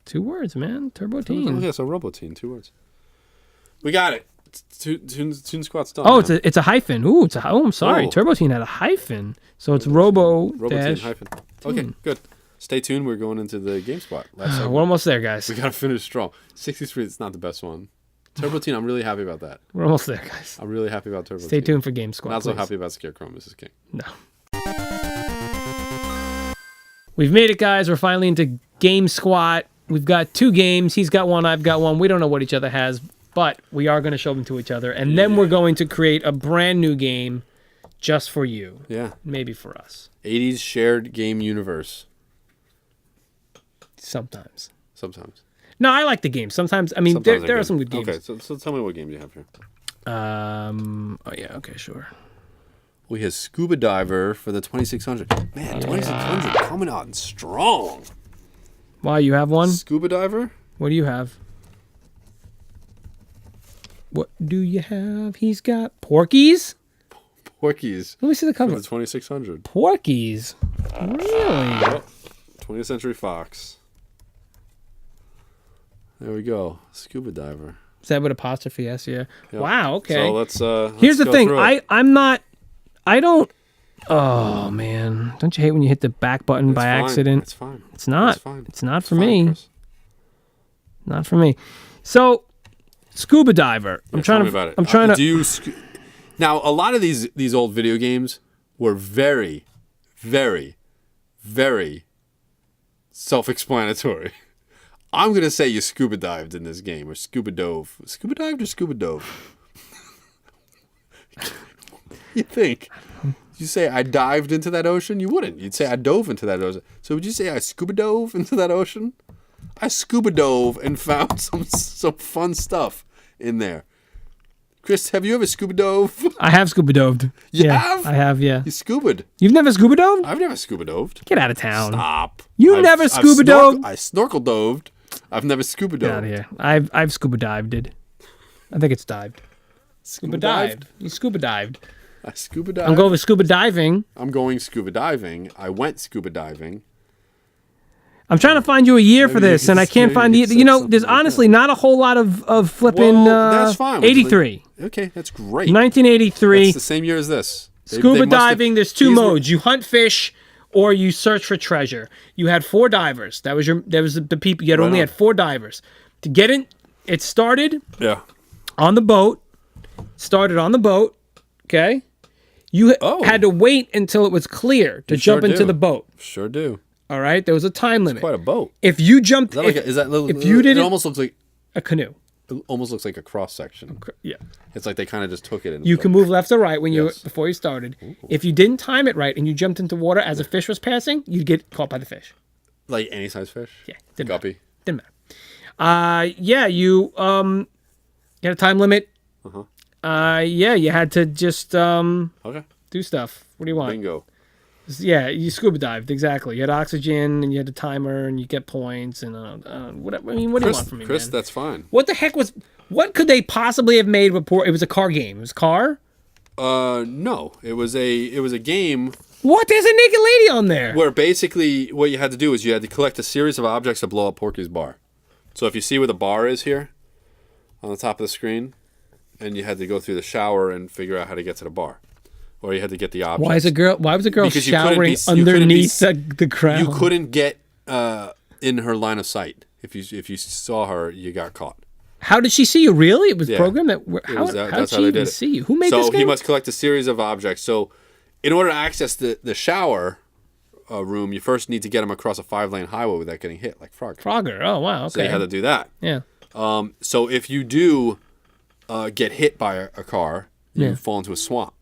2 words, man. Turbo-Teen. Okay, so Robo-Teen, 2 words. We got it. Toon Squat's done. Oh, it's a hyphen. Ooh, I'm sorry. Oh. Turbo-Teen had a hyphen. So it's Robo-Teen hyphen. Okay, good. Stay tuned. We're going into the GameSquat. We're almost there, guys. We got to finish strong. 63 is not the best one. Turbo-Teen, I'm really happy about that. We're almost there, guys. I'm really happy about Turbo-Teen. Stay tuned for GameSquat. Not so happy about Scarecrow, Mrs. King. No. We've made it, guys. We're finally into GameSquat. We've got 2 games. He's got one. I've got one. We don't know what each other has, but we are going to show them to each other. And then we're going to create a brand new game just for you. Yeah. Maybe for us. 80s shared game universe. Sometimes. No, I like the game. Sometimes, I mean, there are some good games. Okay, so tell me what game you have here. Oh, yeah, okay, sure. We have Scuba Diver for the 2600. Man, 2600 coming on strong. Wow, you have one? Scuba Diver? What do you have? What do you have? He's got Porkies? Porky's. Let me see the cover. For the 2600. Porkies? Really? Yep. 20th Century Fox. There we go. Scuba Diver. Is that with apostrophe S? Yeah. Yep. Wow. Okay. So let's Here's the thing. I don't. Oh man! Don't you hate when you hit the back button by accident? It's fine. It's not. It's fine. It's not for me. Not for me. So, Scuba Diver. I'm trying to. Now, a lot of these old video games were very, very, very self-explanatory. I'm gonna say you scuba dived in this game, or scuba dove. Scuba dived or scuba dove? You think? You say I dived into that ocean? You wouldn't. You'd say I dove into that ocean. So would you say I scuba dove into that ocean? I scuba dove and found some fun stuff in there. Chris, have you ever scuba dove? I have scuba doved. You yeah, have? I have, yeah. You scuba'd. You've never scuba doved? I've never scuba doved. Get out of town. Stop. You've never scuba doved? I snorkel doved. I've never scuba doved. Get out of here. I've scuba dived. I think it's dived. Scuba dived. You scuba dived. I scuba dived. I'm going with scuba diving. I'm going scuba diving. I went scuba diving. I'm trying to find you a year for this, and I can't find the. You know, there's honestly not a whole lot of flipping. That's fine. 83. Okay, that's great. 1983. That's the same year as this. Scuba diving. There's 2 modes. You hunt fish, or you search for treasure. You had 4 divers. That was the people. You had only had 4 divers to get in. It started. Yeah. On the boat. Started on the boat. Okay. You had to wait until it was clear to jump into the boat. Sure do. All right, there was a time limit. Quite a boat. If you jumped, if you did, it almost looks like a canoe. It almost looks like a cross section. Yeah, it's like they kind of just took it. And you can move left or right when before you started. Ooh. If you didn't time it right and you jumped into water as a fish was passing, you'd get caught by the fish. Like any size fish. Yeah, guppy. Didn't matter. Yeah, you had a time limit. Yeah, you had to just do stuff. What do you want? Bingo. Yeah, you scuba dived, exactly. You had oxygen, and you had a timer, and you get points, and whatever. I mean, what do you want from me, Chris, man? that's fine. What the heck what could they possibly have made with It was a car game. It was car? No. It was a game. What? There's a naked lady on there. Where basically what you had to do is you had to collect a series of objects to blow up Porky's bar. So if you see where the bar is here, on the top of the screen, and you had to go through the shower and figure out how to get to the bar. Or you had to get the objects. Why was a girl showering underneath the ground? You couldn't get in her line of sight. If you saw her, you got caught. How did she see you? Really? It was programmed that. How did she even see you? Who made this game? So he must collect a series of objects. So in order to access the shower room, you first need to get him across a 5-lane highway without getting hit, like Frogger. Frogger. Oh wow. Okay. So you had to do that. Yeah. So if you do get hit by a car, you fall into a swamp.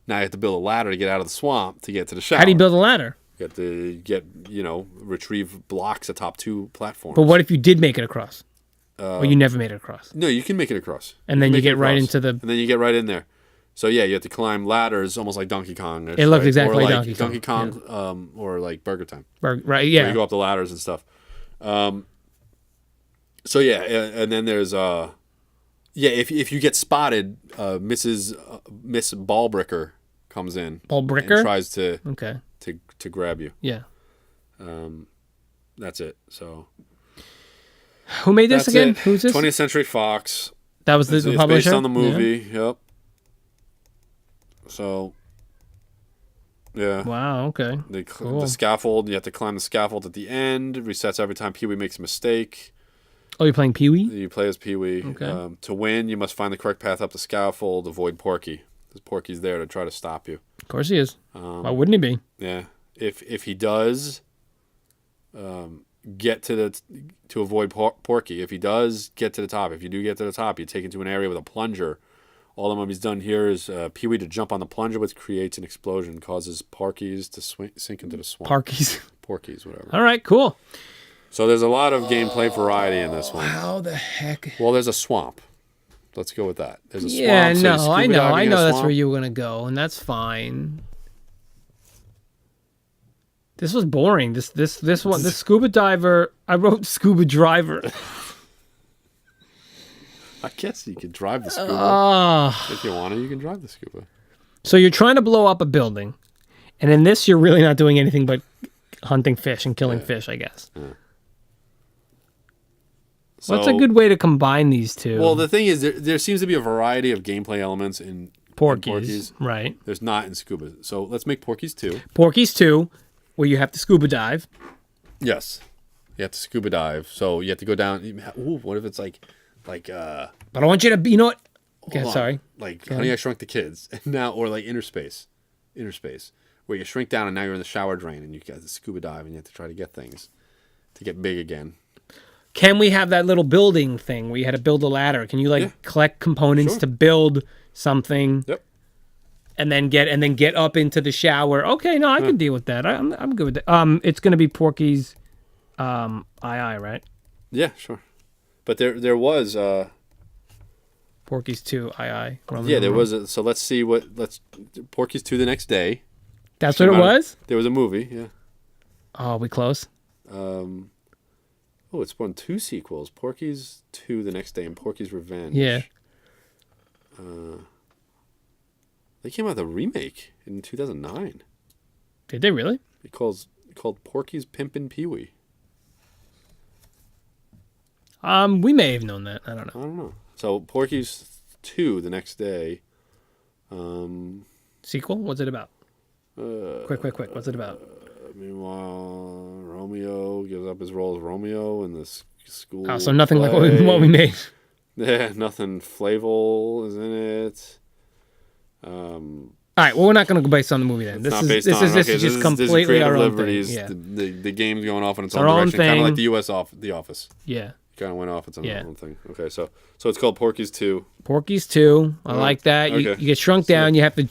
Now you have to build a ladder to get out of the swamp to get to the shower. How do you build a ladder? You have to retrieve blocks atop 2 platforms. But what if you did make it across? Or you never made it across? No, you can make it across. And then you get right into the... And then you get right in there. So yeah, you have to climb ladders almost like Donkey Kong. It looked exactly like Donkey Kong. Or like Burger Time. Right, yeah. Where you go up the ladders and stuff. So yeah, and then there's if you get spotted, Miss Ballbricker comes in. Ballbricker and tries to to grab you. Yeah. That's it. So. Who made this again? It. Who's this? 20th Century Fox. That was the publisher? It's based on the movie. Yeah. Yep. So. Yeah. Wow. Okay. Cool. The scaffold. You have to climb the scaffold at the end. It resets every time Pee-wee makes a mistake. Oh, you're playing Pee-wee? You play as Pee-wee. Okay. To win, you must find the correct path up the scaffold. Avoid Porky. Because Porky's there to try to stop you. Of course he is. Why wouldn't he be? Yeah. If he does, get to avoid Porky. If he does, get to the top. If you do get to the top, you take into an area with a plunger. All that Mummy's done here is Pee-wee to jump on the plunger, which creates an explosion, causes Porkies to sink into the swamp. Porkies, whatever. All right, cool. So there's a lot of gameplay variety in this one. How the heck? Well, there's a swamp. Let's go with that. There's a swamp. Yeah, so no, I know that's where you were gonna go, and that's fine. This was boring. This scuba diver. I wrote scuba driver. I guess you could drive the scuba. If you want to, you can drive the scuba. So you're trying to blow up a building, and in this, you're really not doing anything but hunting fish and killing fish, I guess. Yeah. So, what's a good way to combine these two? Well, the thing is, there seems to be a variety of gameplay elements in Porky's. Right. There's not in Scuba. So let's make Porky's 2. Porky's 2, where you have to scuba dive. Yes. You have to scuba dive. So you have to go down. Ooh, what if it's like but I want you to, you know what? Okay, sorry. Like Honey, I Shrunk the Kids. Now, or like Inner Space, where you shrink down and now you're in the shower drain and you got to scuba dive and you have to try to get things to get big again. Can we have that little building thing where you had to build a ladder? Can you collect components to build something? Yep. And then get up into the shower. Okay, no, I can deal with that. I'm good with that. It's gonna be Porky's II, right? Yeah, sure. But there was Porky's 2 II. Yeah, there was so let's see Porky's 2 the next day. That's what it was? There was a movie, yeah. Oh, are we close? It's spawned 2 sequels. Porky's 2 the next day and Porky's Revenge. Yeah. They came out with a remake in 2009. Did they really? It called Porky's Pimpin' Pee-wee. We may have known that. I don't know. I don't know. So Porky's 2 the next day. Sequel? What's it about? Quick. What's it about? Meanwhile, Romeo gives up his role as Romeo in the school. Oh, so nothing like what we made. Yeah, nothing. Flavel is in it. All right, well, we're not going to go based on the movie then. This is just completely our own thing. Yeah. The game's going off in its own direction, kind of like The Office. Yeah. Kind of went off its own thing. Okay, so it's called Porky's 2. Porky's 2 I like that. Okay. You get shrunk down. You have to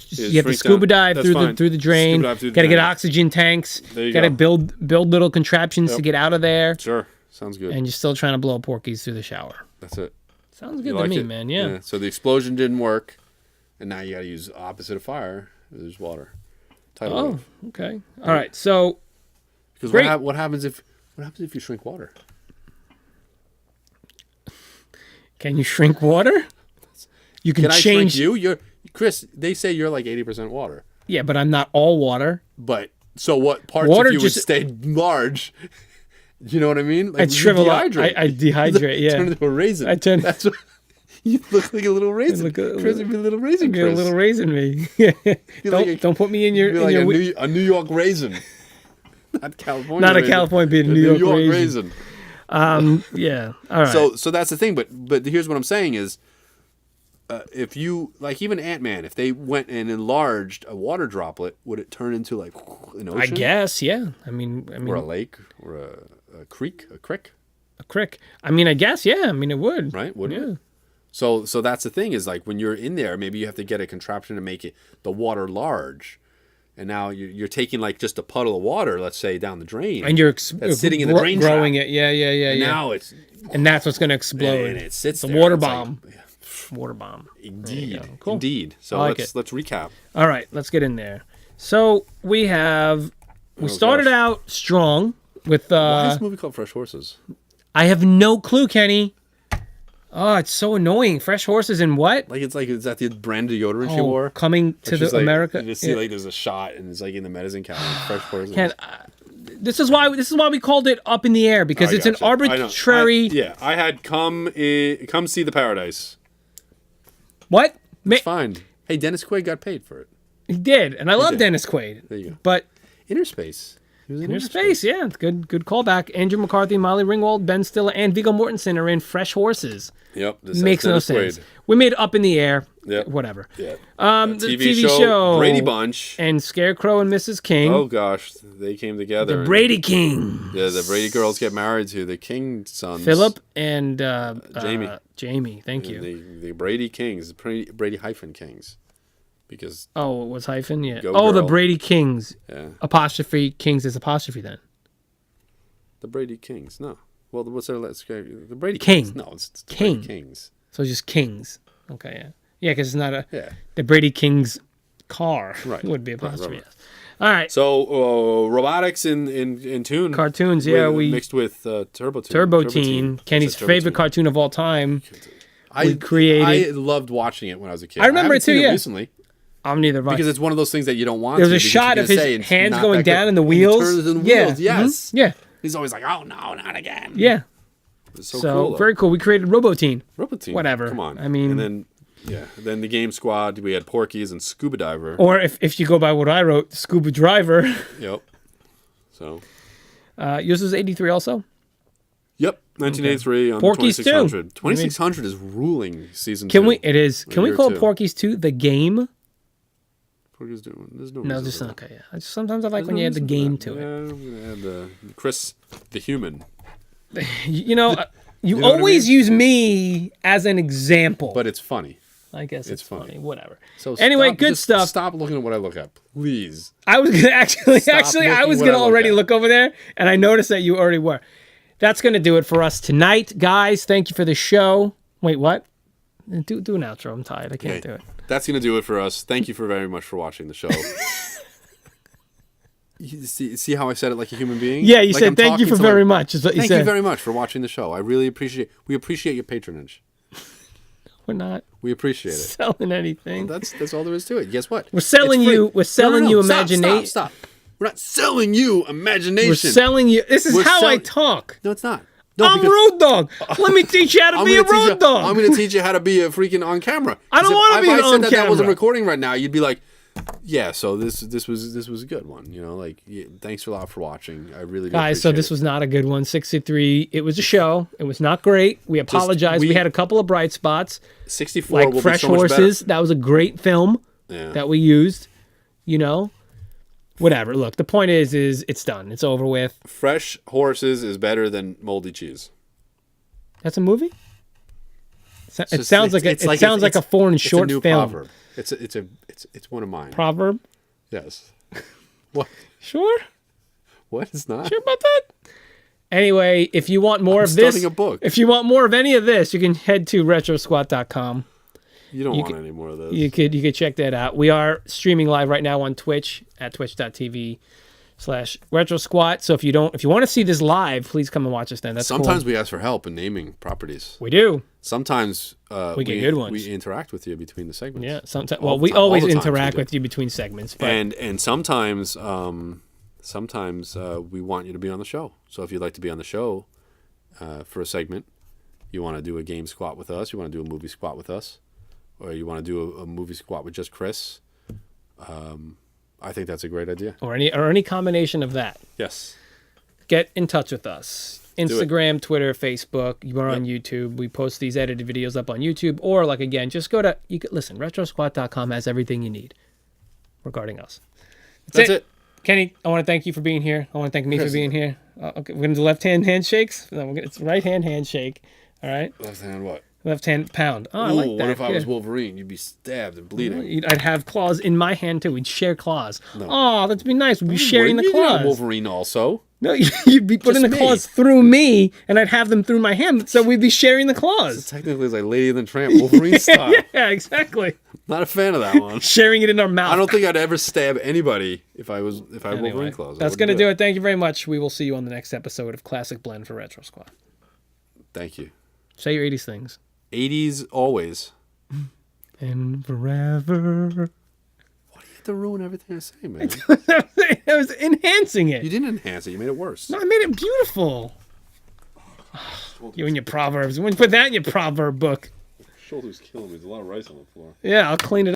scuba dive through the drain. Got to get oxygen tanks. Got to build little contraptions to get out of there. Sure, sounds good. And you're still trying to blow up Porky's through the shower. That's it. Sounds good to me, man. Yeah. So the explosion didn't work, and now you got to use opposite of fire. There's water. Okay. All right. So, because what happens if you shrink water? Can you shrink water? You can change. Shrink you? You're Chris. They say you're like 80% water. Yeah, but I'm not all water. But so what parts of you would stay large? You know what I mean? Like I shrivel up. I dehydrate. Yeah. Turn into a raisin. That's what. You look like a little raisin. Chris, you'd be a little raisin. You're a little raisin, me. Don't put me in your. A New York raisin. Not California. Not a California, but a New York raisin. Yeah. All right. So that's the thing, but here's what I'm saying is, if you like even Ant-Man, if they went and enlarged a water droplet, would it turn into like an ocean? I guess, yeah. I mean, or a lake, or a creek, a crick. A crick. I mean, I guess, yeah. I mean, it would. Right? Wouldn't it? So that's the thing is like when you're in there, maybe you have to get a contraption to make the water large. And now you're taking like just a puddle of water, let's say, down the drain, and you're sitting in the drain, growing it. Yeah. Now and that's what's going to explode. And it sits the there. Water bomb. Water bomb. Indeed. Cool. Indeed. So let's recap. All right, let's get in there. So we started out strong. with why is this movie called Fresh Horses? I have no clue, Kenny. Oh, it's so annoying. Fresh Horses and what? Like is that the brand of deodorant she wore? Coming to the America. You just see like there's a shot and it's like in the medicine cabinet. Fresh Horses. This is why we called it Up in the Air, because it's an arbitrary. I had come see the paradise. What? It's fine. Hey, Dennis Quaid got paid for it. He did, and I love Dennis Quaid. There you go. But Inner Space. He was in Inner Space, yeah. Good callback. Andrew McCarthy, Molly Ringwald, Ben Stiller, and Viggo Mortensen are in Fresh Horses. Yep. Makes no sense. We made Up in the Air. Yep. Whatever. Yeah. The TV show. Brady Bunch. And Scarecrow and Mrs. King. Oh, gosh. They came together. The Brady-Kings. Yeah, the Brady girls get married to the King sons. Philip and Jamie. Jamie, thank you. The Brady-Kings. Brady-Kings. Because it was hyphen, yeah. Girl. The Brady-Kings. Yeah. Apostrophe Kings is apostrophe then. The Brady-Kings. No. Well, what's their the Brady King. No, it's King. Brady-Kings. So it's just Kings. Okay, yeah. Yeah, because it's not the Brady-Kings car. Right. Would be apostrophe. Right. All right. So robotics in tune. Cartoons, yeah. We mixed with Turbo-Teen. Turbo-Teen, Kenny's favorite cartoon of all time. I loved watching it when I was a kid. I remember it too, yeah. Recently. I'm neither of us. Because it's one of those things that you don't want There's a shot of his hands going down in the wheels. Turns in the wheels, yes. Mm-hmm. Yeah. He's always like, oh, no, not again. Yeah. It's so cool. Very cool. We created Robo-Teen. Robo-Teen. Whatever. Come on. I mean. And then the Game Squad, we had Porky's and Scuba Diver. Or if you go by what I wrote, Scuba Driver. Yep. So. Yours was 83 also? Yep. 1983 on Porky's 2600. 2600 is ruling season 2. Can we call Porky's 2 the game? Porky's doing. There's no. No, just okay. Yeah. Sometimes I like when you add the game to it. Yeah, I'm gonna add the Chris the human. You always use me as an example. But it's funny. I guess it's funny. Whatever. So anyway, good stuff. Stop looking at what I look at, please. I was gonna I was gonna already look over there, and I noticed that you already were. That's gonna do it for us tonight, guys. Thank you for the show. Wait, what? Do an outro. I'm tired. I can't do it. That's going to do it for us. Thank you very much for watching the show. You see how I said it like a human being? Yeah, you said thank you very much. Thank you very much for watching the show. I really appreciate. We appreciate your patronage. We're not. We appreciate it. Selling anything. Well, that's all there is to it. Guess what? We're selling you. We're selling you imagination. Stop. We're not selling you imagination. We're selling you. This is how I talk. No, it's not. No, I'm Road Dog. Let me teach you how to be a Road Dog. I'm going to teach you how to be a freaking on camera. I don't want to be on camera. If I said that wasn't recording right now, you'd be like, yeah. So this was a good one. Thanks a lot for watching. I really do guys. So this was not a good one. 63. It was a show. It was not great. We apologize. We had a couple of bright spots. 64 like will Fresh be so much Horses. better. That was a great film that we used. Whatever. Look, the point is it's done. It's over with. Fresh Horses is better than moldy cheese. That's a movie? It sounds like a foreign short film. Proverb. It's one of mine. Proverb? Yes. What? Sure. What? It's not. Sure about that? Anyway, if you want more of this, starting a book. If you want more of any of this, you can head to RetroSquat.Com. You don't want any more of this. You could check that out. We are streaming live right now on Twitch at twitch.tv/RetroSquat. So if you want to see this live, please come and watch us then. That's Sometimes cool. we ask for help in naming properties. We do. Sometimes we get good ones. We interact with you between the segments. Yeah. Sometimes. Well, we always interact with you between segments. But. And sometimes we want you to be on the show. So if you'd like to be on the show for a segment, you want to do a game squat with us, you want to do a movie squat with us, or you want to do a movie squat with just Chris, I think that's a great idea. Or any combination of that. Yes. Get in touch with us. Instagram, Twitter, Facebook. You are on YouTube. We post these edited videos up on YouTube. Or just go to RetroSquat.com has everything you need regarding us. That's it. Kenny, I want to thank you for being here. I want to thank me for being here. Okay, we're going to do left-hand handshakes. No, it's right-hand handshake. All right? Left hand what? Left hand pound. Oh, I like that. What if I was Wolverine? You'd be stabbed and bleeding. I'd have claws in my hand, too. We'd share claws. No. Oh, that'd be nice. We'd be sharing the claws. Wolverine also. No, you'd be putting the claws through me, and I'd have them through my hand, so we'd be sharing the claws. So technically, it's like Lady and the Tramp, Wolverine style. Yeah, exactly. Not a fan of that one. Sharing it in our mouth. I don't think I'd ever stab anybody if I had Wolverine claws. That's going to do it. Thank you very much. We will see you on the next episode of Classic Blend for Retro Squad. Thank you. Say your 80s things. 80s always. And forever. Why do you have to ruin everything I say, man? I was enhancing it. You didn't enhance it. You made it worse. No, I made it beautiful. You and your proverbs. When you put that in your proverb book. Shoulder's killing me. There's a lot of rice on the floor. Yeah, I'll clean it up.